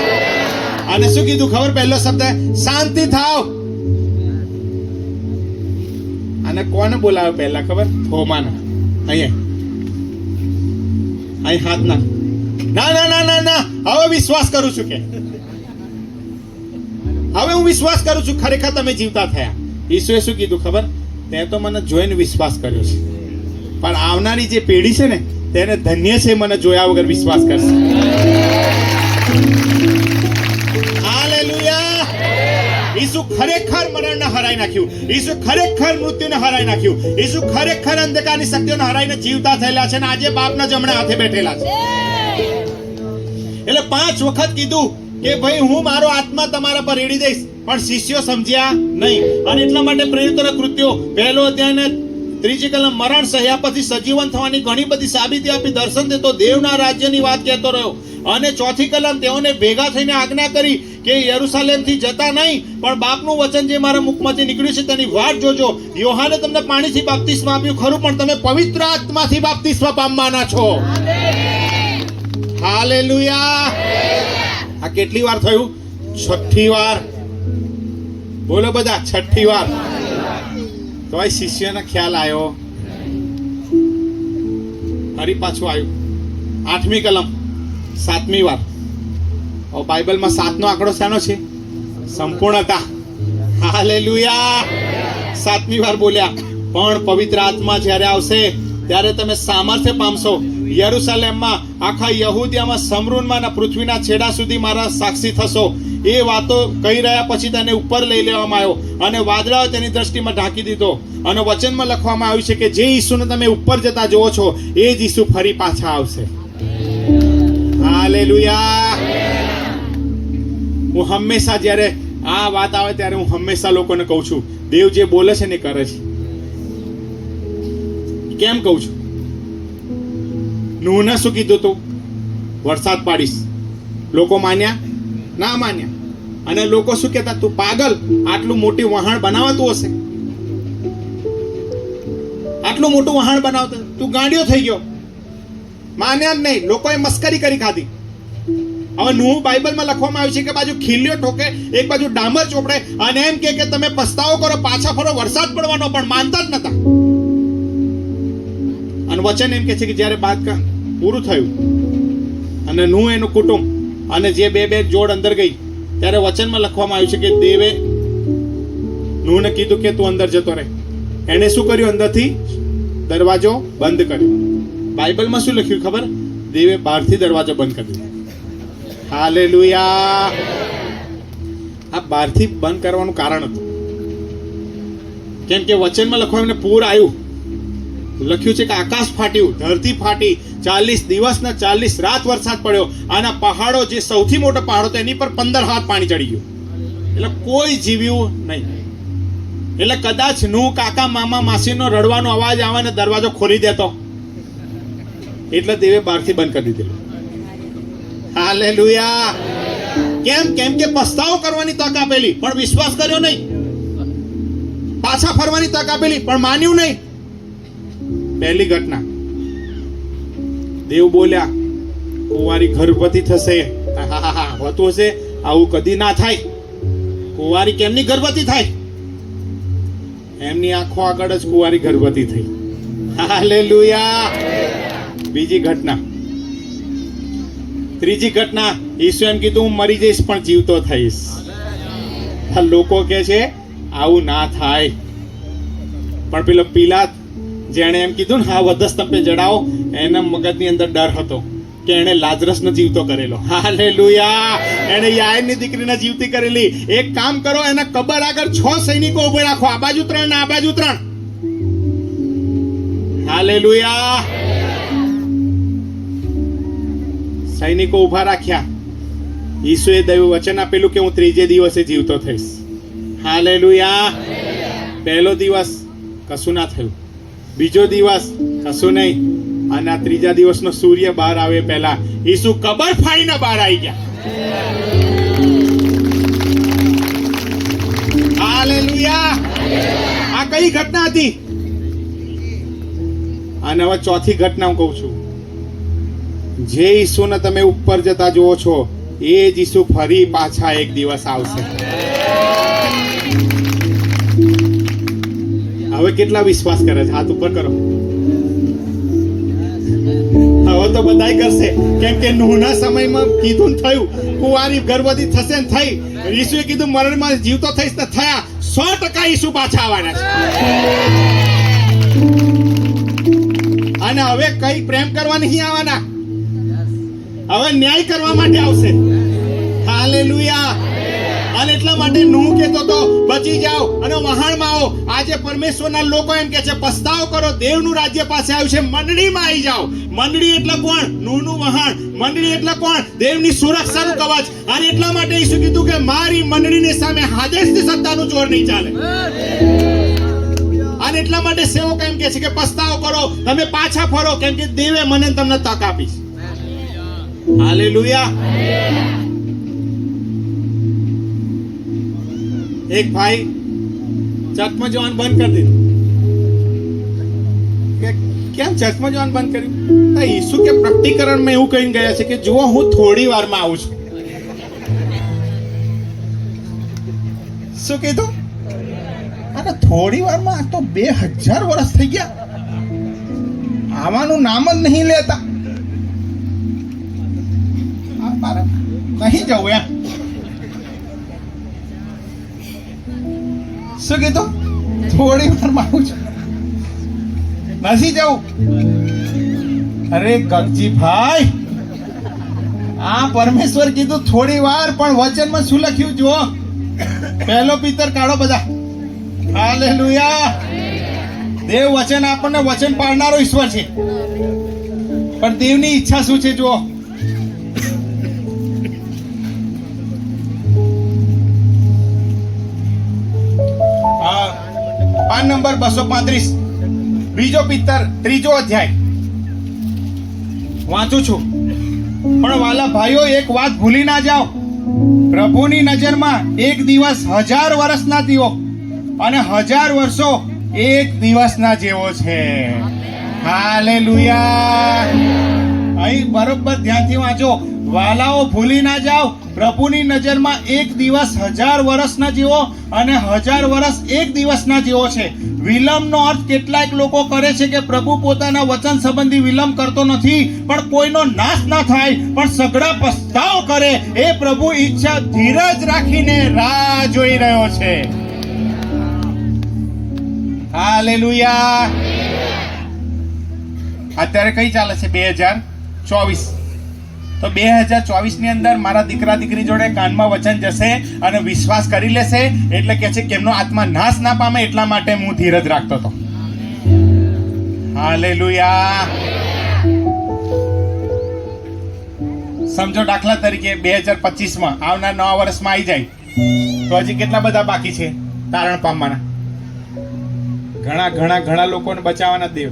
અને શું કીધું ખબર? પહેલો શબ્દ શાંતિ થાવ. અને કોને બોલાવ્યો પહેલા ખબર? થોમાને. અહીં હાથ ના. હવે વિશ્વાસ કરું છું કે ખરેખર તમે જીવતા થયા. ઈસુએ શું કીધું ખબર? તે તો મને જોઈને વિશ્વાસ કર્યો છે, પણ આવનારી જે પેઢી છે ને તેને ધન્ય છે મને જોયા વગર વિશ્વાસ કરશે. હાલેલુયા. ઈસુ ખરેખર મરણને હરાઈ નાખ્યું. ઈસુ ખરેખર મૃત્યુને હરાઈ નાખ્યું. ઈસુ ખરેખર અંધકારની શક્તિઓને હરાઈને જીવતા થયેલા છે અને આજે બાપના જમણે હાથે બેઠેલા છે. એટલે 5 વખત કીધું કે ભાઈ હું મારો આત્મા તમારા પર રેડી દઈશ, પણ શિષ્યો સમજ્યા નહીં. અને એટલા માટે પ્રેરિતોના કૃત્યો 1લો અધ્યાય ને 3જી કલમ. મરણ સહ્યા પછી સજીવન થવાની ઘણી બધી સાબિતી આપી, દર્શન દેતો, દેવના રાજ્યની વાત કહેતો રહ્યો. અને 4થી કલમ. તેઓને ભેગા થઈને આજ્ઞા કરી કે યરુશલેમથી જતા નહીં, પણ બાપનું વચન જે મારા મુખમાંથી નીકળ્યું છે તેની વાટ જોજો. યોહાને તમને પાણીથી બાપ્તિસ્મા આપ્યું ખરું, પણ તમે પવિત્ર આત્માથી બાપ્તિસ્મા પામવાના છો. હાલેલુયા. આ કેટલી વાર થયું? 6ઠ્ઠી વાર. બોલો બધા, 6ઠ્ઠી વાર. તો આ શિષ્યને ખ્યાલ આવ્યો. ફરી પાછું આવ્યું. 8મી કલમ 7મી વાર. બાઇબલમાં 7નો આંકડો શાનો છે? સંપૂર્ણતા. હાલેલુયા. 7મી વાર બોલ્યા, પણ પવિત્ર આત્મા જ્યારે આવશે ત્યારે તમે સામર્થ્ય પામશો. યરુશલેમમાં, આખા યહૂદિયામાં, સમરૂનમાં અને પૃથ્વીના છેડા સુધી મારા સાક્ષી થશો. એ વાતો કહી રહ્યા પછી તેને ઉપર લઈ લેવામાં આવ્યો અને વાદળાઓ તેની દ્રષ્ટિમાં ઢાંકી દીધો. અને વચનમાં લખવામાં આવ્યું છે કે જે ઈસુને તમે ઉપર જતા જોવો છો એ જ ઈસુ ફરી પાછા આવશે. હાલેલુયા. હું હંમેશા જ્યારે આ વાત આવે ત્યારે હું હંમેશા લોકોને કહું છું, દેવ જે બોલે છે ને કરે છે. કેમ કહું છું? નૂહને શું કીધું તું? વરસાદ પાડીશ. લોકો માન્યા? ના માન્યા. અને લોકો શું કહેતા, તું પાગલ, આટલું મોટી વહાણ બનાવતું હશે, આટલું મોટું વહાણ બનાવતું, તું ગાંડિયો થઈ ગયો. માન્યા જ નહીં, લોકોએ મસ્કરી કરી ખાધી. હવે નૂહ બાઇબલમાં લખવામાં આવ્યું છે કે બાજુ ખીલ્યો ઠોકે, એક બાજુ ડામર ચોપડે અને એમ કે તમે પસ્તાવો કરો, પાછા ફરો, વરસાદ પડવાનો, પણ માનતા જ નતા. અને વચન એમ કે છે કે જ્યારે બાદશાહ પૂરું થયું અને નૂહ એનું કુટુંબ અને જે બે જોડ અંદર ગઈ, ત્યારે વચનમાં લખવામાં આવ્યું છે કે દેવે નૂહને કીધું કે તું અંદર જતો રહે. એણે શું કર્યું? અંદરથી દરવાજો બંધ કર્યો. બાઇબલમાં શું લખ્યું ખબર? દેવે બહારથી દરવાજો બંધ કરી દીધો. હાલેલુયા. આ બહારથી બંધ કરવાનું કારણ હતું કેમ કે વચનમાં લખવામાં એમને પૂર આવ્યું. લખ્યું છે કે આકાશ ફાટ્યું, ધરતી ફાટી, 40 દિવસ ને 40 રાત વરસાદ પડ્યો. આના પહાડો, જે સૌથી મોટો પહાડ હતો, એની પર 15 હાથ પાણી ચડી ગયું. એટલે કોઈ જીવ્યું નહીં. એટલે કદાચ નૂહ કાકા મામા માસીનો રડવાનો અવાજ આવે ને દરવાજો ખોલી દેતો, એટલે દેવે બહારથી બંધ કરી દીધેલું. હાલેલુયા. કેમ કે પસ્તાવો કરવાની તક આપેલી પણ વિશ્વાસ કર્યો નહીં, પાછા ફરવાની તક આપેલી પણ માન્યું નહીં. પહેલી ઘટના, દેવ બોલ્યા કુંવારી ગર્ભવતી થશે. હોતું હશે, આવું કદી ના થાય. કુંવારી કેમની ગર્ભવતી થાય? એમની આંખો આગળ જ કુંવારી ગર્ભવતી થઈ. હાલેલુયા. બીજી ઘટના, ત્રીજી ઘટના, ઈસુ એમ કીધું હું મરી જઈશ પણ જીવતો થઈશ. લોકો કે છે આવું ના થાય, પણ પેલો પિલાત જેણે એમ કીધું ને હા વધસ્તંભે જડાવો, એના મગજની અંદર ડર હતો કે એને લાજરસને જીવતો કરેલો. હાલેલુયા. એને યાયરની દીકરીને જીવતી કરેલી. એક કામ કરો, એના કબર આગળ 6 સૈનિકો ઉભા રાખો, આ બાજુ 3 ને આ બાજુ 3. હાલેલુયા. સૈનિકો ઉભા રાખ્યા. ઈસુએ દૈવ વચન આપેલું કે હું 3જે દિવસે જીવતો થઈશ. હાલેલુયા. પહેલો દિવસ કશું ના થયું, બીજો દિવસ કશું નહીં, અને આ 3જા દિવસનો સૂર્ય બહાર આવે પહેલા ઈસુ કબર ફાડીને બહાર આવી ગયા. હાલેલુયા. આ કઈ ઘટના હતી? અને હવે ચોથી ઘટના હું કહું છું. જે ઈસુને તમે ઉપર જતા જુઓ છો, એ જ ઈસુ ફરી પાછા એક દિવસ આવશે. હવે કેટલા વિશ્વાસ કરે છે? હાથ ઉપર કરો. હવે તો બધાય કરશે, કેમ કે નૂહના સમયમાં કીધું ને થયું, કુંવારી ગર્ભવતી થશે ને થઈ. ઈસુએ કીધું મરણમાં જીવતો થઈશ ને થયા. 100% ઈસુ પાછા આવવાના છે. અને હવે કઈ પ્રેમ કરવા નહીં આવવાના, હવે ન્યાય કરવા માટે આવશે. હાલેલુયા. અને એટલા માટે નૂહ કહેતો તો બચી જાઓ અને વહાણમાં આવો. આજે પરમેશ્વરના લોકો એમ કે છે પસ્તાવો કરો, દેવનું રાજ્ય પાસે આવ્યું છે, મંડળીમાં આવી જાઓ. મંડળી એટલે કોણ? નૂહનું વહાણ. મંડળી એટલે કોણ? દેવની સુરક્ષાનું કવચ. અને એટલા માટે ઈસુ કીધું કે મારી મંડળીની સામે હાદેસની સત્તાનું જોર નહીં ચાલે. અને એટલા માટે સેવક એમ કે છે કે પસ્તાવો કરો, તમે પાછા ફરો, કેમ કે દેવે મને તમને તક આપી. હાલેલુયા. એક ભાઈ ચર્ચમાં જવાનું બંધ કરી દીધું. કેમ ચર્ચમાં જવાનું બંધ કર્યું? ઈસુ કે પ્રકટીકરણમાં એવું કહીને ગયા છે કે જુઓ હું થોડી વારમાં આવું છું. શું કીધું? અને થોડી વારમાં તો 2000 વર્ષ થઈ ગયા, આવાનું નામ જ નહીં લેતા. મારે નહીં જવું એમ. શું કીધું? થોડી વારમાં આવું છું, નથી જવું. અરે ગગજીભાઈ, આ પરમેશ્વર કીધું થોડી વાર, પણ વચનમાં શું લખ્યું જુઓ. પહેલો પિત્તર કાઢો બધા. હાલેલુયા. દેવ વચન આપણને વચન પાડનારો ઈશ્વર છે, પણ દેવની ઈચ્છા શું છે જુઓ. પાન નંબર 235, બીજો પિત્તર 3જો અધ્યાય વાંચું છું. પણ વાલા ભાઈઓ, એક વાત ભૂલી ના જાઓ. પ્રભુની નજરમાં એક દિવસ 1000 વર્ષના જેવો અને 1000 વર્ષો એક દિવસના જેવો છે. હાલેલુયા. અહીં બરોબર ધ્યાનથી વાંચો. વાલાઓ, ભૂલી ના જાઓ, પ્રભુની નજરમાં એક દિવસ 1000 વર્ષના જેવો અને 1000 વર્ષ એક દિવસના જેવો છે. વિલંબનો અર્થ કેટલાક લોકો કરે છે કે પ્રભુ પોતાના વચન સંબંધી વિલંબ કરતો નથી, પણ કોઈનો નાશ ના થાય પણ સઘળા પસ્તાવ કરે એ પ્રભુ ઈચ્છા ધીરજ રાખીને રાહ જોઈ રહ્યો છે. હાલેલુયા. અત્યારે કઈ ચાલે છે? 2024. તો 2024 ની અંદર મારા દીકરા દીકરી જોડે કાનમાં વચન જશે અને વિશ્વાસ કરી લેશે, એટલે કે છે કે એમનો આત્મા નાશ ના પામે, એટલા માટે હું ધીરજ રાખતો હતો. હાલેલુયા. સમજો દાખલા તરીકે 2025 માં આવનાર નવા વર્ષમાં આવી જાય તો હજી કેટલા બધા બાકી છે તારણ પામવાના? ઘણા ઘણા ઘણા લોકોને બચાવવાના દેવ.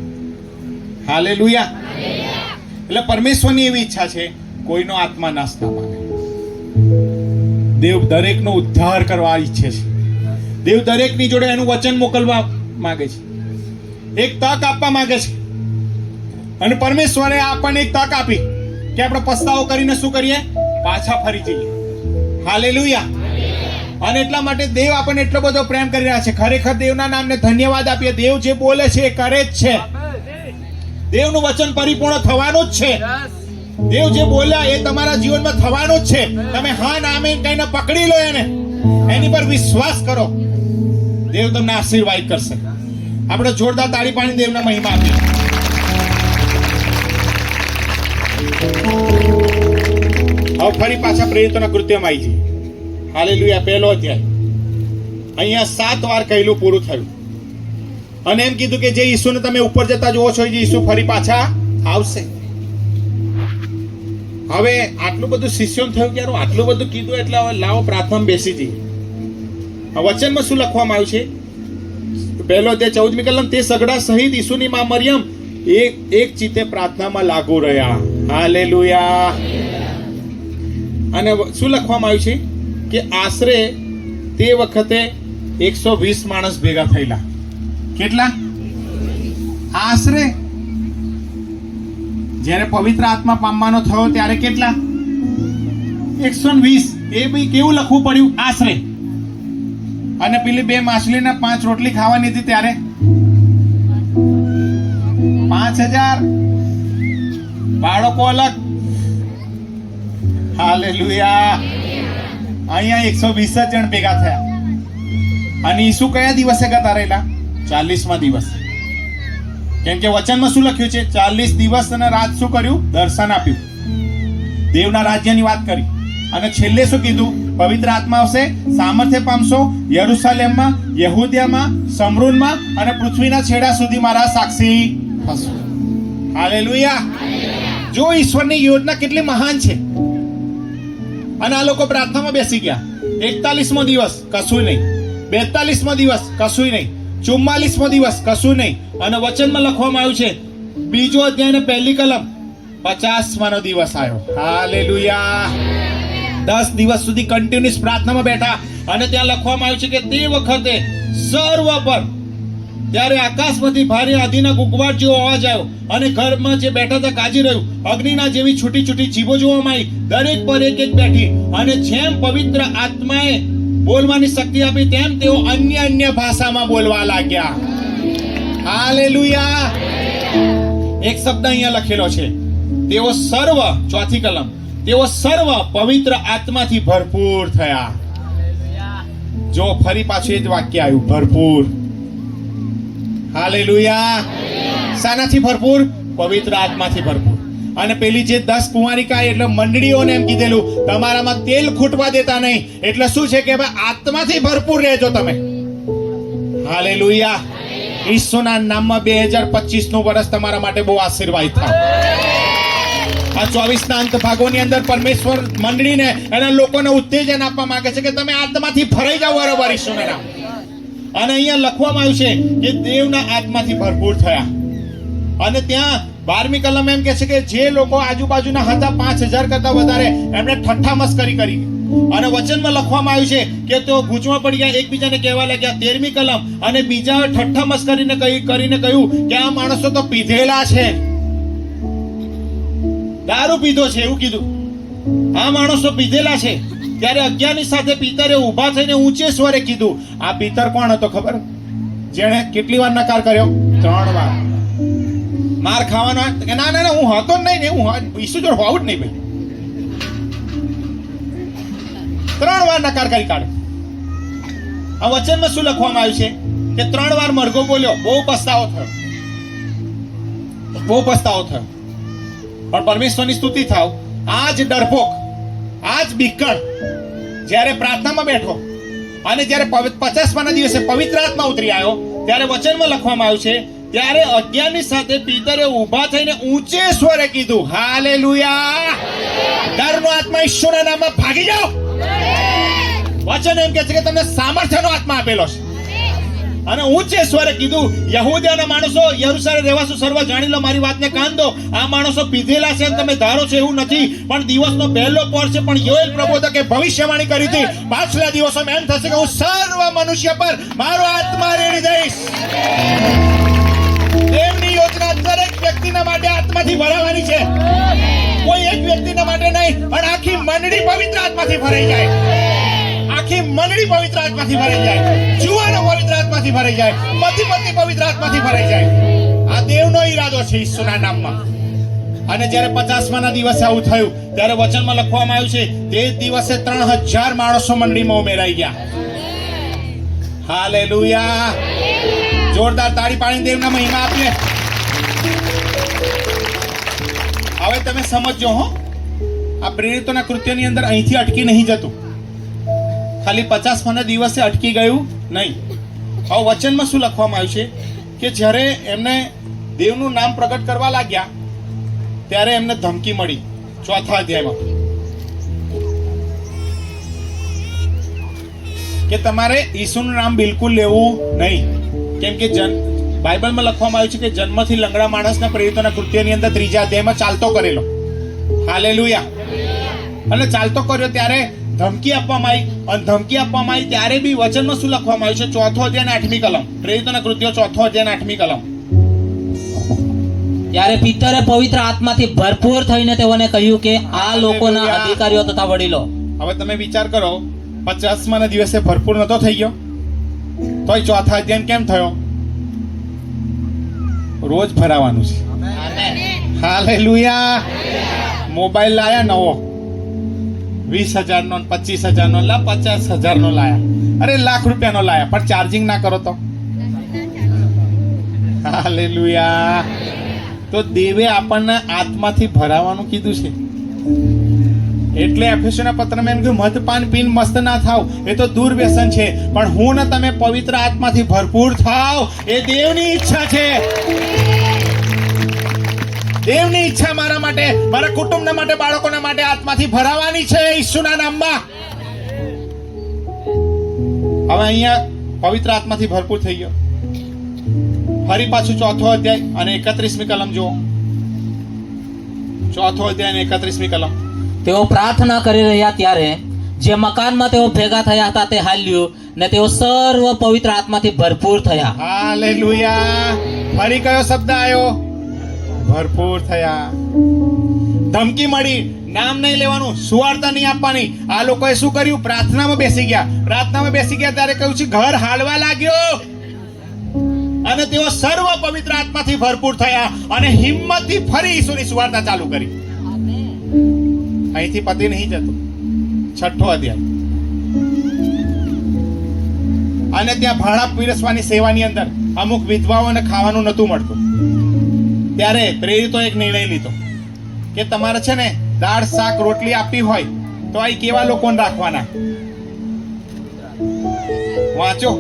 હાલેલુયા. એટલે પરમેશ્વરની એવી ઈચ્છા છે કોઈનો આત્મા નાશ ના પામે. દેવ દરેકનો ઉદ્ધાર કરવા ઈચ્છે છે. દેવ દરેકની જોડે એનું વચન મોકલવા માંગે છે, એક તક આપવા માંગે છે. અને પરમેશ્વરે આપણને એક તક આપી કે આપણે પસ્તાવો કરીને શું કરીએ? પાછા ફરી જઈએ. હાલેલુયા. અને એટલા માટે દેવ આપણને એટલો બધો પ્રેમ કરી રહ્યા છે. ખરેખર દેવના નામને ધન્યવાદ આપીએ. દેવ જે બોલે છે એ કરે જ છે. દેવનું વચન પરિપૂર્ણ થવાનું જ છે. દેવ જે બોલ્યા એ તમારા જીવનમાં થવાનું જ છે. તમે હા ના આમીન કહીને પકડી લો એને, એની પર વિશ્વાસ કરો. દેવ તમને આશીર્વાદ કરશે. આપણે જોરદાર તાળી પાડી દેવના મહિમા આપીએ. હવે ફરી પાછા પ્રેરિતોના કૃત્યમાં આવી જઈએ. હાલેલુયા. 1લો અધ્યાય. અહીંયા 7 વાર કહેલું પૂરું થયું અને એમ કીધું કે જે ઈસુને તમે ઉપર જતા જોવો છો, ઈસુ ફરી પાછા આવશે. હવે આટલું બધું શિષ્યોને થયું કે આટલું બધું કીધું એટલે હવે લાવો પ્રાર્થનામાં બેસી જઈએ. વચનમાં શું લખવામાં આવ્યું છે? 1લો અધ્યાય 14મી કલમ. તે સગડા સહિત ઈસુની માં મરિયમ એક ચિત્તે પ્રાર્થનામાં લાગુ રહ્યા. હાલેલુયા. અને શું લખવામાં આવ્યું છે કે આશરે તે વખતે 120 માણસ ભેગા થયેલા. કેટલા? આશરે. જ્યારે પવિત્ર આત્મા પામવાનો થયો ત્યારે કેટલા? 120. એ બી કેવું લખવું પડ્યું? આશરે. અને પેલી 2 માછલી ને 5 રોટલી ખાવાની હતી ત્યારે 5000 બાળકો અલગ. હાલેલુયા. અહીંયા 120 જણ ભેગા થયા. અને ઈસુ કયા દિવસે ગતા રહેલા? 40મા દિવસે. કેમ કે વચનમાં શું લખ્યું છે? 40 દિવસ અને રાત શું કર્યું? દર્શન આપ્યું. દેવના રાજ્યની વાત કરી. અને છેલ્લે શું કીધું? પવિત્ર આત્મા આવશે, સામર્થ્ય પામશો, યરૂશલેમમાં, યહૂદિયામાં, સમરૂનમાં અને પૃથ્વીના છેડા સુધી મારા સાક્ષી થશો. હાલેલુયા. જો ઈશ્વરની યોજના કેટલી મહાન છે. અને આ લોકો પ્રાર્થનામાં બેસી ગયા. 41મો દિવસ કશું નહીં, 42મો દિવસ કશું નહીં, 44મો દિવસ કશું નહીં. અને વચનમાં લખવામાં આવ્યું છે 2 અધ્યાય ને 1લી કલમ 50મો દિવસ આવ્યો. હાલેલુયા. 10 દિવસ સુધી કન્ટિન્યુઅસ પ્રાર્થનામાં બેઠા. અને ત્યાં લખવામાં આવ્યું છે કે તે વખતે સર્વ પર ત્યારે આકાશમાંથી ભારે આંધીના ગુગવાટ જેવો અવાજ આવ્યો અને ઘરમાં જે બેઠા હતા કાજી રહ્યું. અગ્નિના જેવી છૂટી છૂટી જીભો જોવામાં આવી, દરેક પર એક એક બેઠી. અને જેમ પવિત્ર આત્માએ બોલવાની શક્તિ આપી તેમ તેઓ અન્ય અન્ય ભાષામાં બોલવા લાગ્યા. હાલેલુયા. એક શબ્દ અહીંયા લખેલો છે, તેઓ સર્વ, 4થી કલમ, તેઓ સર્વ પવિત્ર આત્માથી ભરપૂર થયા. જો ફરી પાછું એ જ વાક્ય આવ્યું, ભરપૂર. હાલેલુયા. શાનાથી ભરપૂર? પવિત્ર આત્માથી ભરપૂર. અને પેલી જે 10 કુંવારિકા એટલે મંડળીઓને એમ કીધેલું તમારામાં તેલ ખૂટવા દેતા નહીં. એટલે શું છે કે ભાઈ આત્માથી ભરપૂર રહેજો તમે. હાલેલુયા. ઈસુના નામમાં 2025 નું વર્ષ તમારા માટે બહુ આશીર્વાદ થાય. આ 24 ના અંત ભાગોની અંદર પરમેશ્વર મંડળીને અને લોકોને ઉત્તેજન આપવા માંગે છે કે તમે આત્માથી ભરાઈ જાઓ બરોબર ઈસુના નામ. અને અહીંયા લખવામાં આવ્યું છે કે દેવના આત્માથી ભરપૂર થયા. અને ત્યાં 12મી કલમ એમ કે છે કે જે લોકો આજુબાજુના હતા 5000 કરતા વધારે, એમણે ઠઠ્ઠા મસ્કરી કરી અને વચનમાં લખવામાં આવ્યું છે કે તેઓ ગૂંચમાં પડી ગયા, એકબીજાને કહેવા લાગ્યા. 13મી કલમ, અને બીજા ઠઠ્ઠા મસ્કરીને કરીને કહ્યું કે આ માણસો તો પીધેલા છે, દારૂ પીધો છે, એવું કીધું. આ માણસો પીધેલા છે. ત્યારે 11ની સાથે પિતરે ઊભા થઈને ઊંચે સ્વરે કીધું. આ પિતર કોણ હતો ખબર? જેણે કેટલી વાર નકાર કર્યો? 3 વાર. માર ખાવાનો કે ના ના ના, હું હતો જ નહીં ને, હું ઈસુ જોડે હોવું જ નહીં ભાઈ. 3 વાર નકાર કરી કાઢે. આ વચનમાં શું લખવામાં આવ્યું છે કે 3 વાર મરઘો બોલ્યો. બહુ પસ્તાવો થયો, બહુ પસ્તાવો થયો. પણ પરમેશ્વરની સ્તુતિ થાવ, આ જ ડરપોક, આ જ બીકણ જ્યારે પ્રાર્થનામાં બેઠો અને જ્યારે 50માના દિવસે પવિત્ર આત્મા ઉતરી આવ્યો, ત્યારે વચનમાં લખવામાં આવ્યું છે, ત્યારે 11ની સાથે પિતરે ઊભા થઈને ઊંચે સ્વરે કીધું, હાલેલુયા! ડરનો આત્મા ઈશ્વરના નામમાં ભાગી જાઓ. વચન એમ કહે છે કે તમને સામર્થ્યનો આત્મા આપેલો છે. અને ઊંચે સ્વરે કીધું, યહૂદીઓના માણસો, યરૂશલેમ રહેવાસુ સર્વ જાણી લો, મારી વાતને કાન દો. આ માણસો પીધેલા છે, તમે ધારો છો એવું નથી, પણ દિવસનો પહેલો પહોર છે. પણ યોએલ પ્રબોધકે ભવિષ્યવાણી કરી હતી, પાછલા દિવસોમાં એમ થશે કે હું સર્વ મનુષ્ય પર મારો આત્મા રેડી દઈશ. દેવની યોજના દરેક વ્યક્તિના માટે આત્માથી ભરાવાની છે. કોઈ એક વ્યક્તિના માટે નહીં, પણ આખી મંડળી પવિત્ર આત્માથી ભરાઈ જાય. આખી મંડળી પવિત્ર આત્માથી ભરાઈ જાય. જુવાનો પવિત્ર આત્માથી ભરાઈ જાય. પતિ પત્ની પવિત્ર આત્માથી ભરાઈ જાય. આ દેવનો ઈરાદો છે ઈસુના નામમાં. અને જ્યારે 50માના દિવસે આવું થયું, ત્યારે વચનમાં લખવામાં આવ્યું છે, તે દિવસે 3000 માણસો મંડળીમાં ઉમેરાઈ ગયા. હાલેલુયા! જોરદાર તાળી પાડીને દેવના મહિમા આપીએ. હવે તમે સમજો હો, આ પ્રેરિતોના કૃત્યની અંદર અહીંથી અટકી નહીં જતું. ખાલી 50માના દિવસે અટકી ગયું નહીં. હવે વચનમાં શું લખવામાં આવ્યું છે કે જ્યારે એમને દેવનું નામ પ્રગટ કરવા લાગ્યા, ત્યારે એમને ધમકી મળી. 4થા અધ્યાયમાં કે તમારે ઈસુનું નામ બિલકુલ લેવું નહીં, કેમ કે બાઇબલમાં લખવામાં આવ્યું છે કે જન્મથી લંગડા માણસના પ્રેરિતોના કૃત્યની અંદર 3જા અધ્યાયમાં ચાલતો કરેલો. હાલેલુયા! અને ચાલતો કર્યો ત્યારે ધમકી આપવામાં આવી. અને ધમકી આપવામાં આવી ત્યારે બી વચનમાં શું લખવામાં આવ્યું છે? 4થો અધ્યાય 8મી કલમ. પ્રેરિતોના કૃત્યો 4થો અધ્યાય 8મી કલમ. ત્યારે પિતરે પવિત્ર આત્માથી ભરપૂર થઈને તેઓને કહ્યું કે આ લોકોના અધિકારીઓ તથા વડીલો. હવે તમે વિચાર કરો, 50માના દિવસે ભરપૂર નતો થઈ ગયો, તોય 4થા અધ્યાય કેમ થયો? રોજ ભરાવાનું છે. હાલેલુયા! મોબાઈલ લાયા નવો, 20,000 નો, 25,000 નો, 50,000 નો લાયા. અરે લાખ રૂપિયાનો લાયા, પણ ચાર્જિંગ ના કરો તો. હાલેલુયા! તો દેવે આપણને આત્માથી ભરાવાનું કીધું છે. એટલે એફેસોના પત્રમાં એમ કે મદપાન પીન મસ્ત ના થાવ, એ તો દુર્વ્યસન છે, પણ હું ને તમે પવિત્ર આત્માથી ભરપૂર થાવ, એ દેવની ઈચ્છા છે. દેવની ઈચ્છા મારા માટે, મારા કુટુંબના માટે, બાળકોના માટે આત્માથી ભરાવાની છે ઈસુના નામમાં. હવે અહીંયા પવિત્ર આત્માથી ભરપૂર થઈ ગયો. ફરી પાછું 4થો અધ્યાય અને 31મી કલમ જુઓ. 4થો અધ્યાય અને 31મી કલમ. તેઓ પ્રાર્થના કરી રહ્યા ત્યારે જે મકાનમાં તેઓ ભેગા થયા હતા તે હાલ્યું, ને તેઓ સર્વ પવિત્ર આત્માથી ભરપૂર થયા. હાલેલુયા! ફરી કયો શબ્દ આવ્યો? ભરપૂર થયા. ધમકી મળી, નામ નહીં લેવાનું, સુવાર્તા નહીં આપવાની. આ લોકોએ શું કર્યું? પ્રાર્થનામાં બેસી ગયા. પ્રાર્થનામાં બેસી ગયા ત્યારે કહ્યું છે ઘર હાલવા લાગ્યો. અને તેઓ સર્વ પવિત્ર આત્માથી ભરપૂર થયા અને હિંમતથી ફરી ઈસુની સુવાર્તા ચાલુ કરી. અહીંથી પતિ નહીં જતું. 6થો અધ્યાય. અને ત્યાં ભાડા પીરસવાની સેવાની અંદર અમુક વિધવાઓને ખાવાનું નતું મળતું. ત્યારે પ્રેરિતો એક નિર્ણય લીધો કે તમારે છે ને દાળ શાક રોટલી આપવી હોય તો આ કેવા લોકોને રાખવાના. વાંચો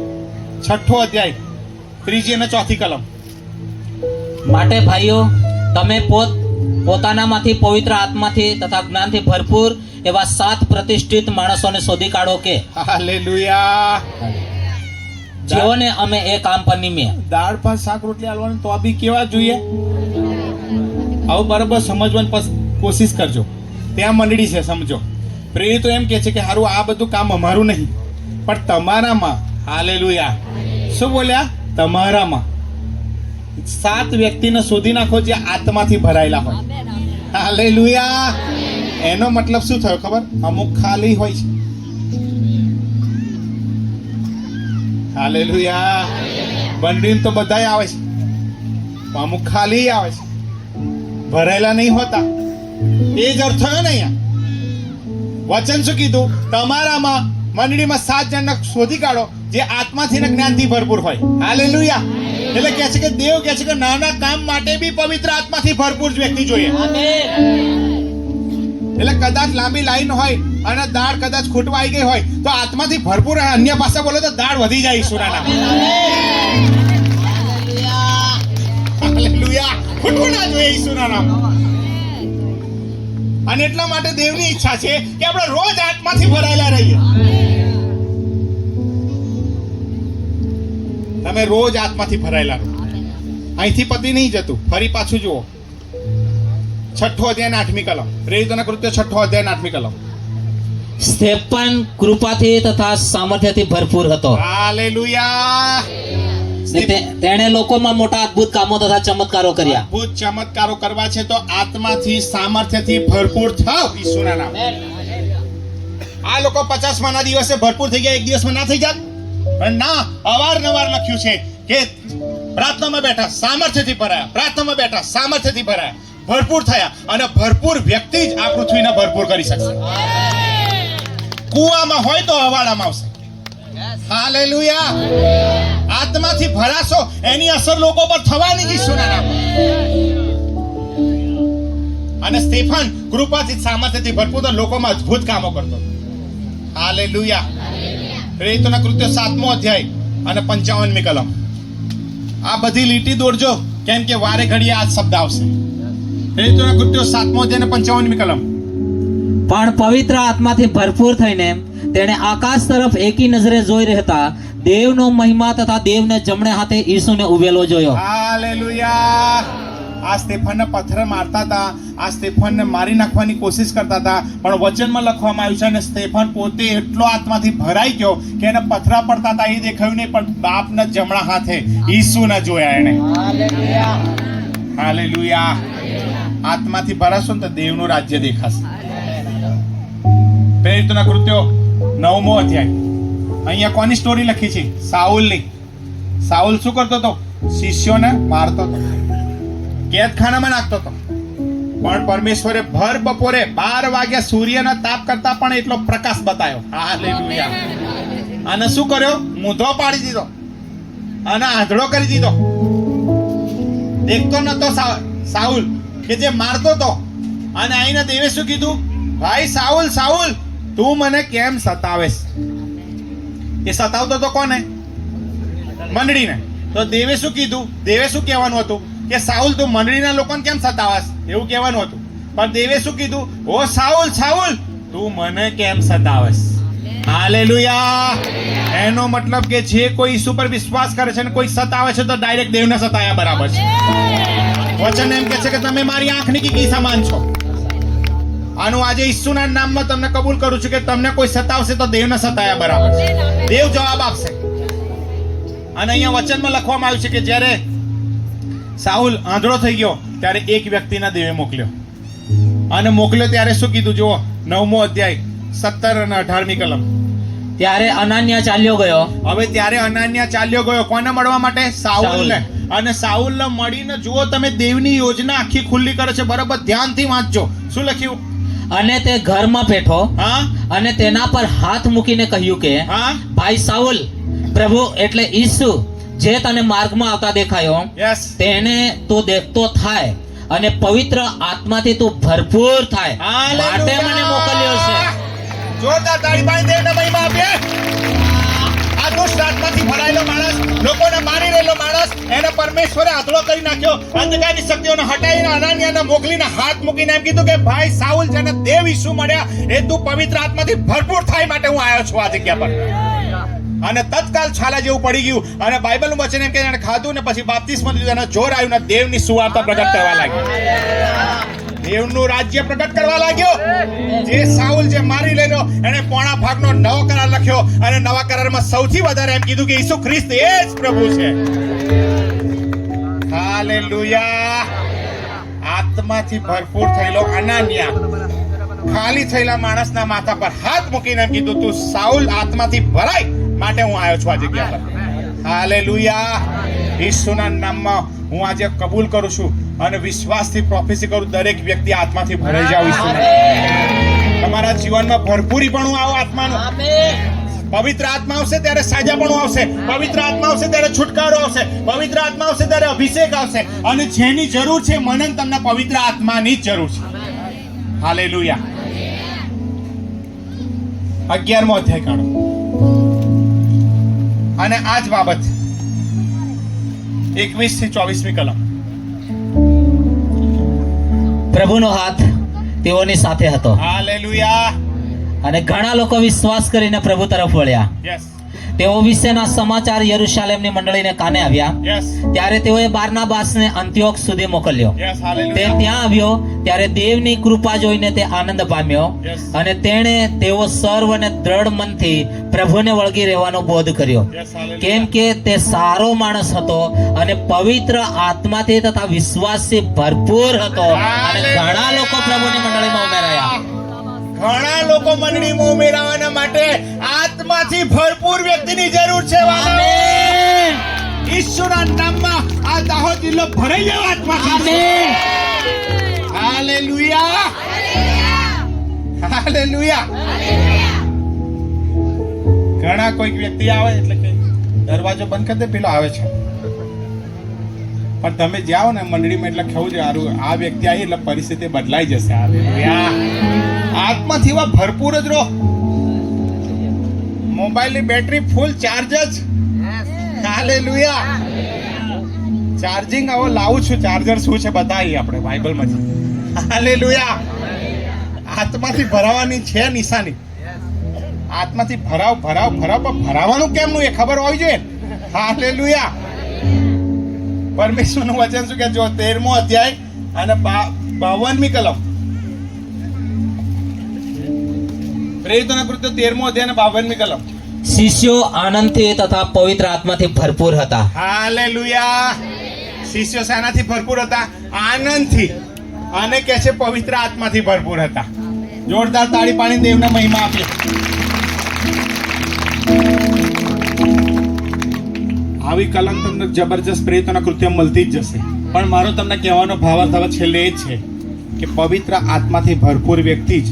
6થો અધ્યાય 3જી અને 4થી કલમ. માટે ભાઈઓ, તમે પોતાનામાંથી પવિત્ર આત્માથી તથા જ્ઞાનથી ભરપૂર એવા 7 પ્રતિષ્ઠિત માણસોને શોધી કાઢો કે હાલેલુયા! જેઓને અમે એ કામ પર નિમ્યા. દાળ ભાત શાક રોટલી આલવાનું તો બી કેવા જોઈએ? આવું બરાબર સમજવાની કોશિશ કરજો. ત્યાં મંડળી છે, સમજો. પ્રેરિતો એમ કે છે કે હારું આ બધું કામ અમારું નહીં, પણ તમારામાં, હાલેલુયા, શું બોલ્યા? તમારામાં 7 વ્યક્તિને શોધી નાખો જે આત્માથી ભરાયેલા હોય. હાલેલુયા. એનો મતલબ શું થયો ખબર? અમુક ખાલી હોય છે. હાલેલુયા. બંડીને તો બધાય આવે છે, પણ અમુક ખાલી આવે છે, ભરાયેલા નહીં હોતા. એ જ અર્થ થયો ને અહીંયા. વચન શું કીધું? તમારામાં મંડળીમાં 7 જણને શોધી કાઢો જે આત્માથી ને જ્ઞાનથી ભરપૂર હોય. હાલેલુયા. એટલે કહે છે કે દેવ કહે છે કે નાના કામ માટે બી પવિત્ર આત્માથી ભરપૂર વ્યક્તિ જોઈએ. એટલે કદાચ લાંબી લાઈન હોય અને દાળ કદાચ ખૂટવા આવી ગઈ હોય તો આત્માથી ભરપૂર અન્ય ભાષા બોલે તો દાળ વધી જાય ઈશ્વરના નામે. હાલેલુયા. ખૂટવું ના જોઈએ ઈશ્વરના નામે. અને એટલા માટે દેવની ઈચ્છા છે કે આપણે રોજ આત્માથી ભરાયેલા રહીએ. તમે રોજ આત્માથી ભરાયેલા રહો. અહીંથી પતિ નહીં જતું, ફરી પાછું જુઓ 6ઠ્ઠો અધ્યાય 8મી કલમ. પ્રેરિતોના કૃત્ય 6ઠ્ઠો અધ્યાય 8મી કલમ. સ્તેફન કૃપાથી તથા સામર્થ્યથી ભરપૂર હતો. હાલેલુયા. ને તેણે લોકોમાં મોટા અદ્ભુત કામો તથા ચમત્કારો કર્યા. અદ્ભુત ચમત્કારો કરવા છે તો આત્માથી સામર્થ્યથી ભરપૂર થાવ ઈસુના નામે. આ લોકો 50 ના દિવસે ભરપૂર થઈ ગયા, એક દિવસમાં ના થઈ જાત? પણ ના, અવારનવાર લખ્યું છે કે પ્રાર્થનામાં બેઠા સામર્થ્યથી ભરાયા, પ્રાર્થનામાં બેઠા સામર્થ્યથી ભરાયા, ભરપૂર થયા. અને ભરપૂર વ્યક્તિ જ આ પૃથ્વીને ભરપૂર કરી શકશે. કુવામાં હોય તો હવાડામાં આવશે. હાલેલુયા. આત્માથી ભરાશો એની અસર લોકો પર થવાની જ ઈશ્વરના નામે. અને સ્ટેફન કૃપાથી સામર્થ્યથી ભરપૂર તો લોકોમાં અદ્ભુત કામો કરતો. હાલેલુયા. પ્રેરિતોના કૃત્ય 7મો અધ્યાય અને 55મી કલમ. આ બધી લીટી દોડજો કેમ કે વારે ઘડીએ આ શબ્દ આવશે. પ્રેરિતોના કૃત્યો 7મો અધ્યાય અને 55મી કલમ. પણ પવિત્ર આત્માથી ભરપૂર થઈને તેણે આકાશ તરફ એકી નજરે જોઈ રહેતા દેવનો મહિમા તથા દેવને જમણે હાથે ઈસુને ઉભેલો જોયો. હાલેલુયા. આ સ્ટેફનને પથ્થર મારતા હતા, આ સ્ટેફનને મારી નાખવાની કોશિશ કરતા હતા, પણ વચનમાં લખવામાં આવ્યું છે અને સ્ટેફન પોતે એટલો આત્માથી ભરાઈ ગયો કે એને પથરા પડતા હતા એ દેખાયું નહીં, પણ બાપના જમણા હાથે ઈસુને જોયા એને. હાલેલુયા. આત્માથી ભરાશો ને તો દેવનું રાજ્ય દેખાશે. પ્રેરિતોના કૃત્યો 9મો અધ્યાય. અહીંયા કોની સ્ટોરી લખી છે? સાઉલની. સાઉલ શું કરતો હતો? શિષ્યોને મારતો હતો, કેદખાનામાં નાખતો હતો. પણ પરમેશ્વરે ભર બપોરે 12 વાગ્યા સૂર્યના તાપ કરતા પણ એટલો પ્રકાશ બતાવ્યો. હાલેલુયા. અને શું કર્યો? મૂંધો પાડી દીધો અને આંધળો કરી દીધો. દેખતો નતો સાઉલ કે જે મારતો હતો. અને આઈને દેવે શું કીધું? ભાઈ સાઉલ, સાઉલ, તું મને કેમ સતાવેશ? એ સતાવતો તો કોને? મંડળીને. તો દેવે શું કીધું? દેવે શું કહેવાનું હતું? કે સાઉલ તું મંડળીના લોકોને કેમ સતાવાસ? એવું કહેવાનું હતું. પણ દેવે શું કીધું? ઓ સાઉલ, સાઉલ, તું મને કેમ સતાવેશ? હાલેલુયા. એનો મતલબ કે જે કોઈ ઈસુ પર વિશ્વાસ કરે છે ને કોઈ સતાવે છે તો ડાયરેક્ટ દેવને સતાયા બરાબર છે. વચન એમ કહે છે કે તમે મારી આંખની કીકી સમાન છો. આનું આજે ઈસુના નામમાં તમને કબૂલ કરું છું કે તમને કોઈ સતાવશે તો દેવને સતાયા બરાબર છે. દેવ જવાબ આપશે. અને અહીંયા વચનમાં લખવામાં આવ્યું છે કે જ્યારે સાઉલ આંધળો થઈ ગયો ત્યારે એક વ્યક્તિના દેવે મોકલ્યો. અને મોકલ્યો ત્યારે શું કીધું? જુઓ 9મો અધ્યાય 17 અને 18મી કલમ. ત્યારે અનાન્યા ચાલ્યો ગયો. હવે ત્યારે અનાન્યા ચાલ્યો ગયો કોને મળવા માટે? સાઉલને. અને સાઉલને મળીને જુઓ તમે દેવની યોજના આખી ખુલ્લી કરે છે. બરાબર ધ્યાનથી વાંચજો. શું લખ્યું? અને તે ઘરમાં બેઠો હા અને તેના પર હાથ મૂકીને કહ્યું કે હા ભાઈ સાઉલ, પ્રભુ એટલે ઈસુ જે તને માર્ગમાં આવતા દેખાયો યસ તેને તું દેખતો થાય અને પવિત્ર આત્માથી તું ભરપૂર થાય માટે મને મોકલ્યો છે. જોરદાર તાળી પાડી દેવને મહિમા આપીએ. આ દુષ્ટ આત્માથી ભરાયેલો માણસ, લોકોને મારી રહેલો માણસ, એને પરમેશ્વરે આંધળો કરી નાખ્યો. અંધકારની શક્તિઓને હટાવીને અનાનિયાને મોકલીને હાથ મૂકીને એમ કીધું કે ભાઈ સાઉલ, જેને દેવ ઈસુ મળ્યા એ તું પવિત્ર આત્માથી ભરપૂર થાય માટે હું આવ્યો છું આ જગ્યા પર. અને તત્કાલ છાલા જેવું પડી ગયું. અને બાઇબલનું વચન એમ કે એને ખાધું ને પછી બાપ્તિસ્મા લીધું અને જોર આવ્યું ને દેવની સુવાર્તા પ્રગટ કરવા લાગી. દેવનું રાજ્ય પ્રગટ કરવા લાગ્યો. જે સાઉલ જે મારી લેલો એને પોણા ભાગનો નવો કરાર લખ્યો અને નવા કરારમાં સૌથી વધારે એમ કીધું કે ઈસુ ખ્રિસ્ત એ જ પ્રભુ છે. હાલેલુયા. આત્માથી ભરપૂર થયેલો અનાનિયા ખાલી થયેલા માણસના માથા પર હાથ મૂકીને એમ કીધું, તું સાઉલ આત્માથી ભરાય માટે હું આવ્યો છું આ જગ્યા પર. હાલેલુયા. ઈસુના નામમાં હું આજે કબૂલ કરું છું અને વિશ્વાસથી પ્રોફેસી કરું, દરેક વ્યક્તિ આત્માથી ભરાઈ જાવ. તમારા જીવનમાં ભરપૂરીપણું આવો આત્માનું. પવિત્ર આત્મા આવશે ત્યારે સાજાપણું આવશે, પવિત્ર આત્મા આવશે ત્યારે છુટકારો આવશે, પવિત્ર આત્મા આવશે ત્યારે અભિષેક આવશે. અને જેની જરૂર છે મને ને તમને પવિત્ર આત્માની જ જરૂર છે. હાલેલુયા. 11મો અધ્યાય કાઢો અને આ જ બાબત 21 થી 24મી કલમ. પ્રભુનો હાથ તેઓની સાથે હતો હાલેલુયા. અને ઘણા લોકો વિશ્વાસ કરીને પ્રભુ તરફ વળ્યા. યસ તેઓ વિશેના સમાચાર યરૂશાલેમની મંડળીને કાને આવ્યા. યસ ત્યારે તેઓએ બારનાબાસને અંત્યોક સુધી મોકલ્યો. યસ. તે હાલેલુયા. ત્યાં આવ્યો ત્યારે દેવની કૃપા જોઈને તે આનંદ પામ્યો Yes. અને તેણે તેઓ સર્વ અને દ્રઢ મનથી પ્રભુને વળગી રહેવાનો બોધ કર્યો. Yes, hallelujah. કેમ કે તે સારો માણસ હતો અને પવિત્ર આત્માથી તથા વિશ્વાસથી ભરપૂર હતો અને ઘણા લોકો પ્રભુની મંડળીમાં ઉમેરાયા. ઘણા લોકો મંડળીમાં ઉમેરાવાના માટે આત્માથી ભરપૂર વ્યક્તિની જરૂર છે. આમેન. ઈશ્વરના નામમાં આ દાહોદ જિલ્લો ભરાઈ ગયો આત્માથી. હાલેલુયા. હાલેલુયા. ઘણા કોઈક વ્યક્તિ આવે એટલે કે દરવાજો બંધ કરી દે પેલો આવે છે, પણ તમે જાઓ ને મંડળીમાં એટલે ખવું છે સારું આ વ્યક્તિ આવી એટલે પરિસ્થિતિ બદલાઈ જશે. હાલેલુયા. આત્માથી એવા ભરપૂર જ રહો. મોબાઈલની બેટરી ફૂલ ચાર્જ જ. હાલેલુયા. ચાર્જિંગ હવે લાવું છું. ચાર્જર શું છે બતાવીએ આપણે બાઇબલમાંથી. હાલેલુયા. આત્માથી ભરાવાની છે નિશાની. આત્માથી ભરાવ ભરાવ ભરાવ, પણ ભરાવાનું કેમનું એ ખબર હોવી જોઈએ. હાલેલુયા. પરમેશ્વરનું વચન શું કે જો 13મો અધ્યાય અને 52મી કલમ. પ્રેરિતોના કૃત્યો 13મો અધ્યાય અને 52મી કલમ. શિષ્યો આનંદથી તથા પવિત્ર આત્માથી ભરપૂર હતા. હાલેલુયા. શિષ્યો શાનાથી ભરપૂર હતા? આનંદથી. અને કે છે પવિત્ર આત્માથી ભરપૂર હતા. જોરદાર તાળી પાડીને દેવને મહિમા આપીએ. આવી કલમ તમને જબરજસ્ત પ્રેરિતોના કૃત્ય મળતી જ જશે, પણ મારો તમને કહેવાનો ભાવાર્થ હવે છેલ્લે એ જ છે કે પવિત્ર આત્માથી ભરપૂર વ્યક્તિ જ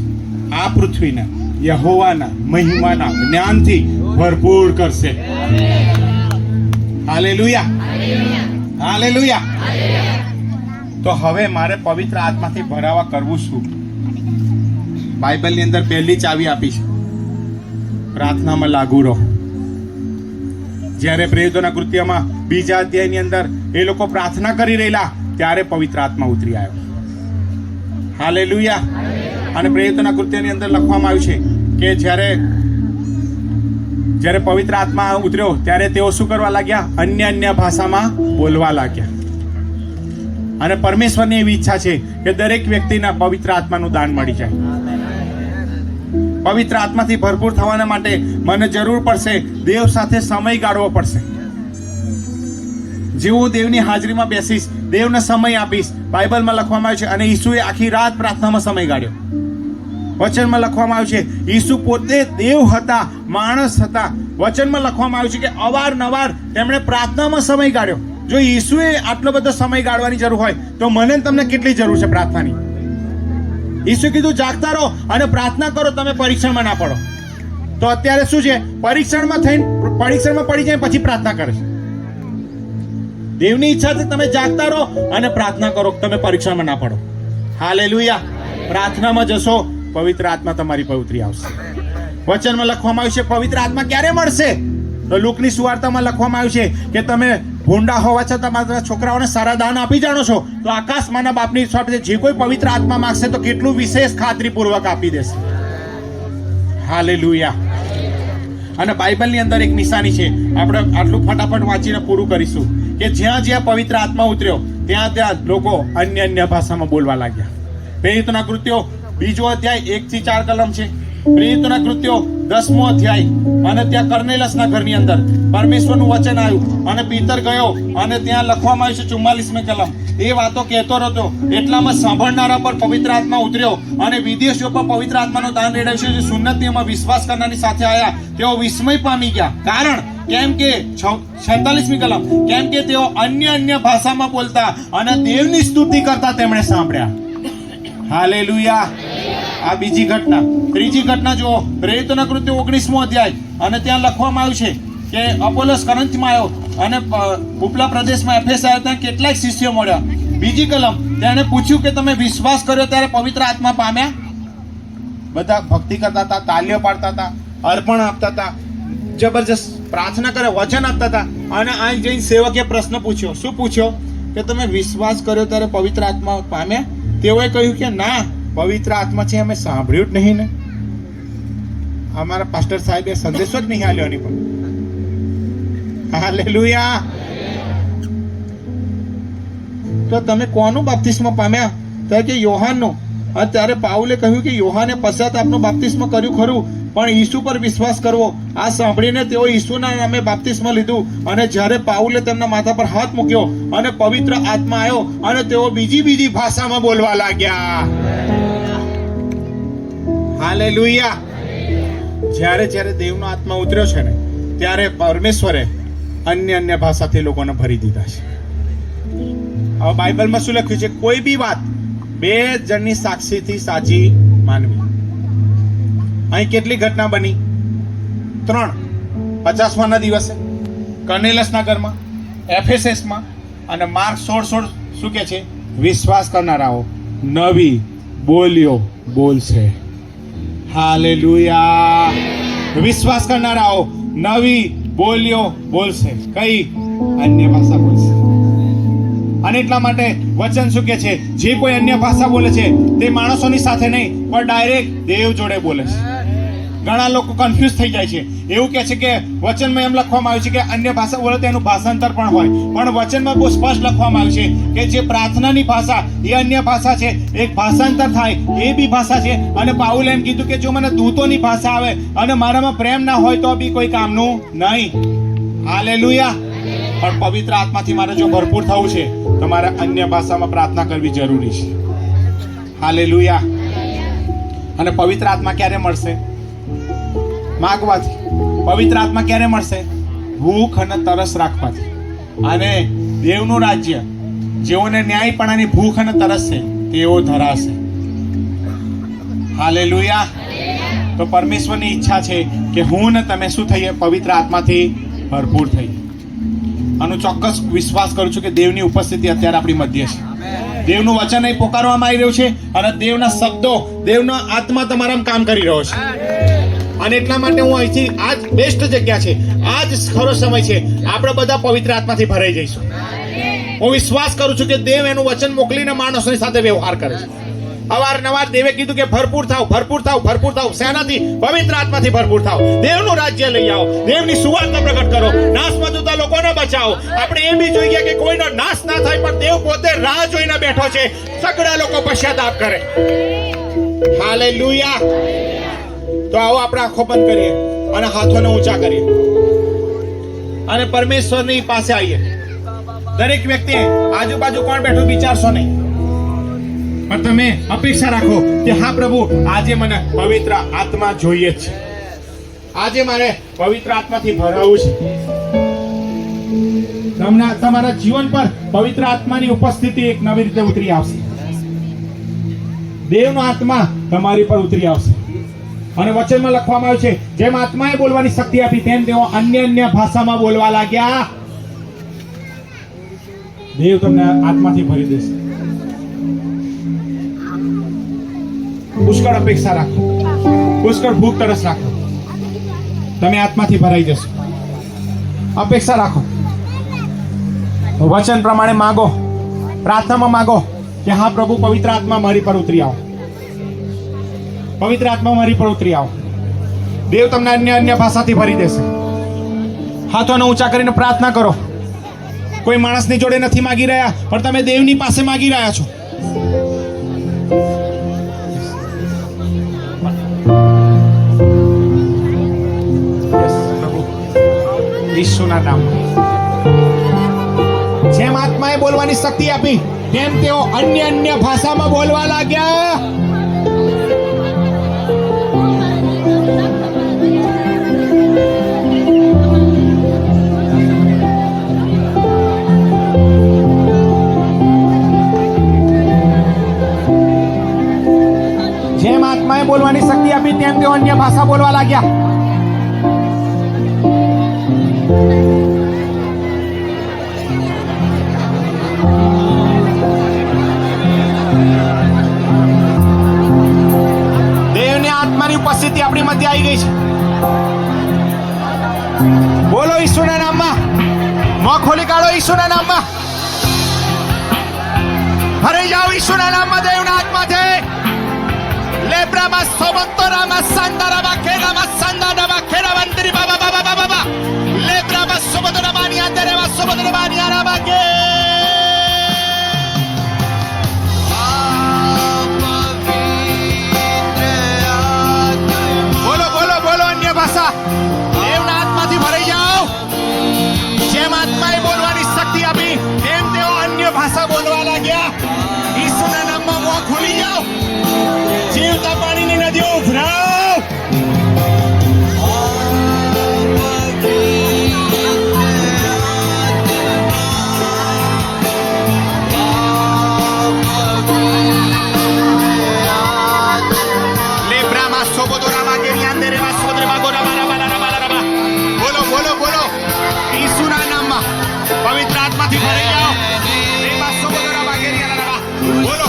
આ પૃથ્વીને યહોવાના મહિમાના જ્ઞાનથી ભરપૂર કરશે. હાલેલુયા. હાલેલુયા. તો હવે મારે પવિત્ર આત્માથી ભરાવા કરવું શું? બાઇબલની અંદર પહેલી ચાવી આપી છે, પ્રાર્થનામાં લાગુ રહો. જ્યારે પ્રેરિતોના કૃત્યમાં 2 અધ્યાયની અંદર એ લોકો પ્રાર્થના કરી રહેલા ત્યારે પવિત્ર આત્મા ઉતરી આવ્યો. હાલેલુયા. અને પ્રેરિતોના કૃત્યની અંદર લખવામાં આવ્યું છે કે જ્યારે પવિત્ર આત્મા ઉતર્યો ત્યારે તેઓ શું કરવા લાગ્યા? અન્ય ભાષામાં બોલવા લાગ્યા. અને પરમેશ્વરની એવી ઈચ્છા છે કે દરેક વ્યક્તિને પવિત્ર આત્માનું દાન મળી જાય. પવિત્ર આત્માથી ભરપૂર થવાના માટે મને જરૂર પડશે દેવ સાથે સમય ગાળવો પડશે. જેવું દેવની હાજરીમાં બેસીશ, દેવને સમય આપીશ. બાઇબલમાં લખવામાં આવ્યું છે અને ઈસુએ આખી રાત પ્રાર્થનામાં સમય ગાળ્યો. વચનમાં લખવામાં આવ્યું છે ઈસુ પોતે દેવ હતા, માણસ હતા. વચનમાં લખવામાં આવ્યું છે કે અવારનવાર તેમણે પ્રાર્થનામાં સમય ગાળ્યો. જો ઈસુએ આટલો બધો સમય ગાળવાની જરૂર હોય તો મને તમને કેટલી જરૂર છે પ્રાર્થનાની? ઈસુ કીધું જાગતા રહો અને પ્રાર્થના કરો, તમે પરીક્ષણમાં ના પડો. તો અત્યારે શું છે? પરીક્ષણમાં પડી જાય પછી પ્રાર્થના કરે છે. દેવની ઈચ્છા છે તમે જાગતા રહો અને પ્રાર્થના કરો, તમે પરીક્ષણમાં ના પડો. હાલેલુયા. પ્રાર્થનામાં જશો, પવિત્ર આત્મા તમારી પર ઉતરી આવશે. વચનમાં લખવામાં આવ્યું છે પવિત્ર આત્મા ક્યારે મળશે? તો લુકની સુવાર્તામાં લખવામાં આવ્યું છે કે તમે ભૂંડા હોવા છતાં તમારા છોકરાઓને સારા દાન આપી જાણો છો, તો આકાશમાંના બાપની સાથે જે કોઈ પવિત્ર આત્મા માંગશે તો કેટલું વિશેષ ખાતરીપૂર્વક આપી દેશે. હાલેલુયા. અને બાઇબલની અંદર એક નિશાની છે, આપણે આટલું ફટાફટ વાંચીને પૂરું કરીશું કે જ્યાં જ્યાં પવિત્ર આત્મા ઉતર્યો ત્યાં ત્યાં લોકો અન્ય ભાષામાં બોલવા લાગ્યા. પ્રેરિતોના કૃત્યો 2 અધ્યાય 1 થી 4 કલમ છે. પ્રેરિતોના કૃત્યો 10મો અધ્યાય અને ત્યાં કર્નેલસના ઘરની અંદર પરમેશ્વરનું વચન આવ્યું અને પીતર ગયો અને ત્યાં લખવામાં આવ્યું છે 44મી કલમ. એ વાતો કહેતો હતો એટલામાં સાંભળનારા પર પવિત્ર આત્મા ઉતર્યો અને વિદેશીઓ પર પવિત્ર આત્માનું દાન રેડાવ્યું. જે સુન્નતીમાં વિશ્વાસ કરનારની સાથે આવ્યા તેઓ વિસ્મય પામી ગયા. કારણ કેમ કે 46મી કલમ, કેમ કે તેઓ અન્ય ભાષામાં બોલતા અને દેવની સ્તુતિ કરતા તેમણે સાંભળ્યા. હાલેલુયા. આ બીજી ઘટના. ત્રીજી ઘટના જુઓ, પ્રેરિતોના કૃત્યો 19મો અધ્યાય અને ત્યાં લખવામાં આવ્યું છે કે અપોલોસ કરંથમાં આવ્યો અને ઉપલા પ્રદેશમાં એફેસ આવ્યો. ત્યાં કેટલાક શિષ્યો મળ્યા. બીજી કલમ, તેણે પૂછ્યું કે તમે વિશ્વાસ કર્યો ત્યારે પવિત્ર આત્મા પામ્યા? બધા ભક્તિ કરતા હતા, તાલીઓ પાડતા હતા, અર્પણ આપતા હતા, જબરજસ્ત પ્રાર્થના કરે, વચન આપતા હતા. અને અહીં જઈને સેવકે પ્રશ્ન પૂછ્યો. શું પૂછ્યો? કે તમે વિશ્વાસ કર્યો ત્યારે પવિત્ર આત્મા પામ્યા? તેઓએ કહ્યું કે ના, પવિત્ર આત્મા છે અમે સાંભળ્યું જ નહીં ને. અમારા પાસ્ટર સાહેબે સંદેશો જ નહીં આલ્યો એની પર. હાલેલુયા. તો તમે કોનું બાપ્તિસ્મ પામ્યા? તો કે યોહાનનું. અને ત્યારે પાઉલે કહ્યું કે યોહાને પશ્ચાતાપનું બાપ્તિસ્મ કર્યું ખરું, પણ ઈસુ પર વિશ્વાસ કરવો. આ સાંભળીને તેઓ ઈસુના નામે બાપ્તિસ્મ લીધું. અને જ્યારે પાઉલે તેમના માથા પર હાથ મૂક્યો અને પવિત્ર આત્મા આવ્યો અને તેઓ બીજી ભાષામાં બોલવા લાગ્યા. હાલેલુયા. જ્યારે દેવનો આત્મા ઉતર્યો છે ને, ત્યારે પરમેશ્વરે અન્ય ભાષાથી લોકોને ભરી દીધા છે. હવે બાઇબલમાં શું લખ્યું છે? કોઈ બી વાત 2 જણની સાક્ષીથી સાચી માનવી. અહીં કેટલી ઘટના બની? 3. 50માના દિવસે કર્નેલસના ઘરમાં, એફેસસમાં અને માર્ક 16:16 શું કે છે? વિશ્વાસ કરનારાઓ નવી બોલીઓ બોલશે. હાલેલુયા. વિશ્વાસ કરનારાઓ નવી બોલીઓ બોલશે. કઈ? અન્ય ભાષા બોલશે. અને એટલા માટે વચન શું કે છે? જે કોઈ અન્ય ભાષા બોલે છે તે માણસોની સાથે નહીં, પણ ડાયરેક્ટ દેવ જોડે બોલે છે. ઘણા લોકો કન્ફ્યુઝ થઈ જાય છે. એવું કહે છે કે વચનમાં એમ લખવામાં આવ્યું છે કે અન્ય ભાષા બોલે તેનું ભાષાંતર પણ હોય, પણ વચનમાં બહુ સ્પષ્ટ લખવામાં આવ્યું છે કે જે પ્રાર્થનાની ભાષા એ અન્ય ભાષા છે, એક ભાષાંતર થાય એ બી ભાષા છે. અને પાઉલે એમ કીધું કે જો મને દૂતોની ભાષા આવે અને મારામાં પ્રેમ ના હોય તો બી કોઈ કામનું નહીં. હાલેલુયા. પણ પવિત્ર આત્માથી મારે જો ભરપૂર થવું છે તો મારે અન્ય ભાષામાં પ્રાર્થના કરવી જરૂરી છે. હાલેલુયા. અને પવિત્ર આત્મા ક્યારે મળશે? માગવાથી. પવિત્ર આત્મા ક્યારે મળશે? ભૂખ અને તરસ રાખવાથી. અને દેવનું રાજ્ય જેઓને ન્યાયપણાની ભૂખ અને તરસ છે તેઓ ધરાશે. હાલેલુયા. તો પરમેશ્વરની ઈચ્છા છે કે હું ને તમે શું થઈએ? પવિત્ર આત્માથી ભરપૂર થઈએ. આનું ચોક્કસ વિશ્વાસ કરું છું કે દેવની ઉપસ્થિતિ અત્યારે આપણી મધ્ય છે. દેવનું વચન અહીં પોકારવામાં આવી રહ્યું છે અને દેવના શબ્દો, દેવનો આત્મા તમારામાં કામ કરી રહ્યો છે. અને એટલા માટે હું અહીંથી આજ બેસ્ટ જગ્યા છે, આજ ખરો સમય છે. આપણે બધા પવિત્ર આત્માથી ભરાઈ જઈશું. હું વિશ્વાસ કરું છું કે દેવ એનું વચન મોકલીને માણસોની સાથે વ્યવહાર કરે છે. અવારનવાર દેવે કીધું કે ભરપૂર થાવ, ભરપૂર થાવ, ભરપૂર થાવ. શેનાથી? પવિત્ર આત્માથી ભરપૂર થાવ. દેવનું રાજ્ય લઈ આવો, દેવની સુવાર્તા પ્રગટ કરો, નાશમાં જતા લોકોને બચાવો. આપણે એ બી જોઈએ કે કોઈનો નાશ ના થાય, પણ દેવ પોતે રાહ જોઈને બેઠો છે સગડા લોકો પશ્ચાતાપ કરે. હાલેલુયા. તો આવો આપણે આંખો બંધ કરીએ અને હાથોને ઊંચા કરીએ અને પરમેશ્વરની પાસે આવીએ. દરેક વ્યક્તિ આજુબાજુ કોણ બેઠું વિચારશો નહીં, પણ તમે અપેક્ષા રાખો કે હા પ્રભુ, આજે મને પવિત્ર આત્મા જોઈએ છે. આજે મારે પવિત્ર આત્માથી ભરાવું છે. તમારા જીવન પર પવિત્ર આત્માની ઉપસ્થિતિ એક નવી રીતે ઉતરી આવશે. દેવનો આત્મા તમારી પર ઉતરી આવશે. અને વચનમાં લખવામાં આવ્યું છે જેમ આત્માએ બોલવાની શક્તિ આપી તેમ તેઓ અન્ય ભાષામાં બોલવા લાગ્યા. દેવ તમને આત્માથી ભરી દેશે. પુષ્કળ અપેક્ષા રાખો, પુષ્કળ ભૂખ તરસ રાખો, તમે આત્માથી ભરાઈ જશો. અપેક્ષા રાખો, વચન પ્રમાણે માગો, પ્રાર્થનામાં માગો કે હા પ્રભુ, પવિત્ર આત્મા મારી પર ઉતરી આવો, પવિત્ર આત્મા મારી પર ઉતરી આવો. દેવ તમને અન્ય ભાષાથી ભરી દેશે. હાથોને ઊંચા કરીને પ્રાર્થના કરો. કોઈ માણસની જોડે નથી માગી રહ્યા, પણ તમે દેવની પાસે માગી રહ્યા છો. ઈસુના નામમાં. જેમ આત્માએ બોલવાની શક્તિ આપી તેમ તેઓ અન્ય ભાષામાં બોલવા લાગ્યા. જેમ આત્માએ બોલવાની શક્તિ આપી તેમ તેઓ અન્ય ભાષા બોલવા લાગ્યા. દેવની આત્માની ઉપસ્થિતિ આપણી મધ્ય આવી ગઈ છે. બોલો ઈસુના નામમાં. મોં ખોલી કાઢો ઈસુના નામમાં. ભરાઈ જાઓ ઈસુના નામમાં દેવના આત્માથી. લેબ્રામાં સોબંતોરામાં સાંદારામાં કેરામાં સાંદારામાં કેરાવંતરી બાબા બાબા બાબા બાબા લેબ્રામાં સોબંતોરામાં નિયાંદરેમાં સોબંતોરામાં નિયારામાં કે બોલો બોલો બોલો અન્ય ભાષા. દેવના આત્માથી ભરાઈ જાઓ. જેમ આત્માએ બોલવાની શક્તિ આપી તેમ તેઓ અન્ય ભાષા બોલવા લાગ્યા. ઈસુના નામમાં મોં ખોલી જાઓ. જીવતા પાણીની નદીઓ ઉભરાવ. લેબ્રામાં સોબોદોરામાં ગેરિયાંદેરેમાં સોદરેમાં ગોરાબારાબારાબારાબારા. બોલો બોલો બોલો ઈસુના નામમાં પવિત્ર આત્માથી ભરાઈ જાઓ. લેબ્રામાં સોબોદોરામાં ગેરિયાંદેરેમાં બોલો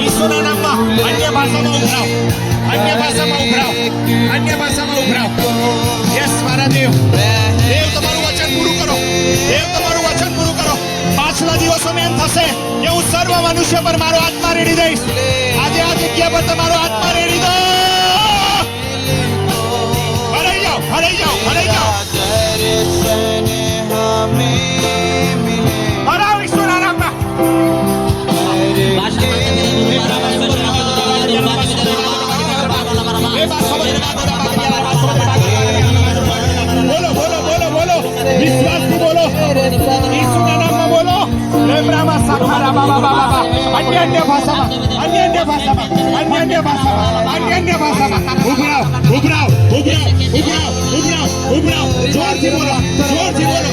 ઈસુના નામમાં અન્ય ભાષામાં ઉભરાવ. અન્ય ભાષામાં ઉભરાવ. અન્ય ભાષામાં ઉભરાવ. યસ મારા દેવ. દેવ તમારું વચન પૂરું કરો. દેવ તમારું વચન પૂરું કરો. પાછલા દિવસોમાં એમ થશે કે હું સર્વ મનુષ્ય પર મારો આત્મા રેડી દઈશ. આજે આ જગ્યા પર તમારો આત્મા રેડી દો. ભરાઈ જાઓ ભરાઈ જાઓ ભરાઈ જાઓ. ભરાવ ઈસુના નામમાં. બોલો બોલો બોલો બોલો વિશ્વાસથી બોલો. ઈસુના નામમાં બોલો. લેબ્રામાં સાખારા બાબા બાબા અન્ય ભાષામાં અન્ય ભાષામાં અન્ય ભાષામાં અન્ય ભાષામાં ઉભરાવ ઉભરાવ ઉભરાવ ઉભરાવ ઉભરાવ ઉભરાવ. જોરથી બોલો જોરથી બોલો.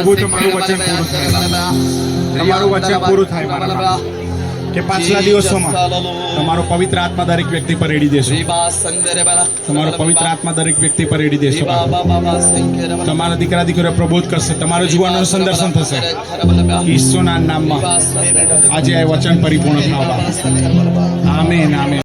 પ્રભુ તમારું વચન પૂરું થાય. તમારું વચન પૂરું થાય મારા બાપ. કે પાછલા દિવસોમાં તમારો પવિત્ર આત્મા દરેક વ્યક્તિ પર રેડી દેશો. તમારો પવિત્ર આત્મા દરેક વ્યક્તિ પર રેડી દેશો. તમારા દીકરા દીકરીઓ પ્રબોધ કરશે. તમારો જુવાનોનું સંદર્શન થશે ઈસુના નામમાં. આજે આ વચન પરિપૂર્ણ થવા. Amen amen.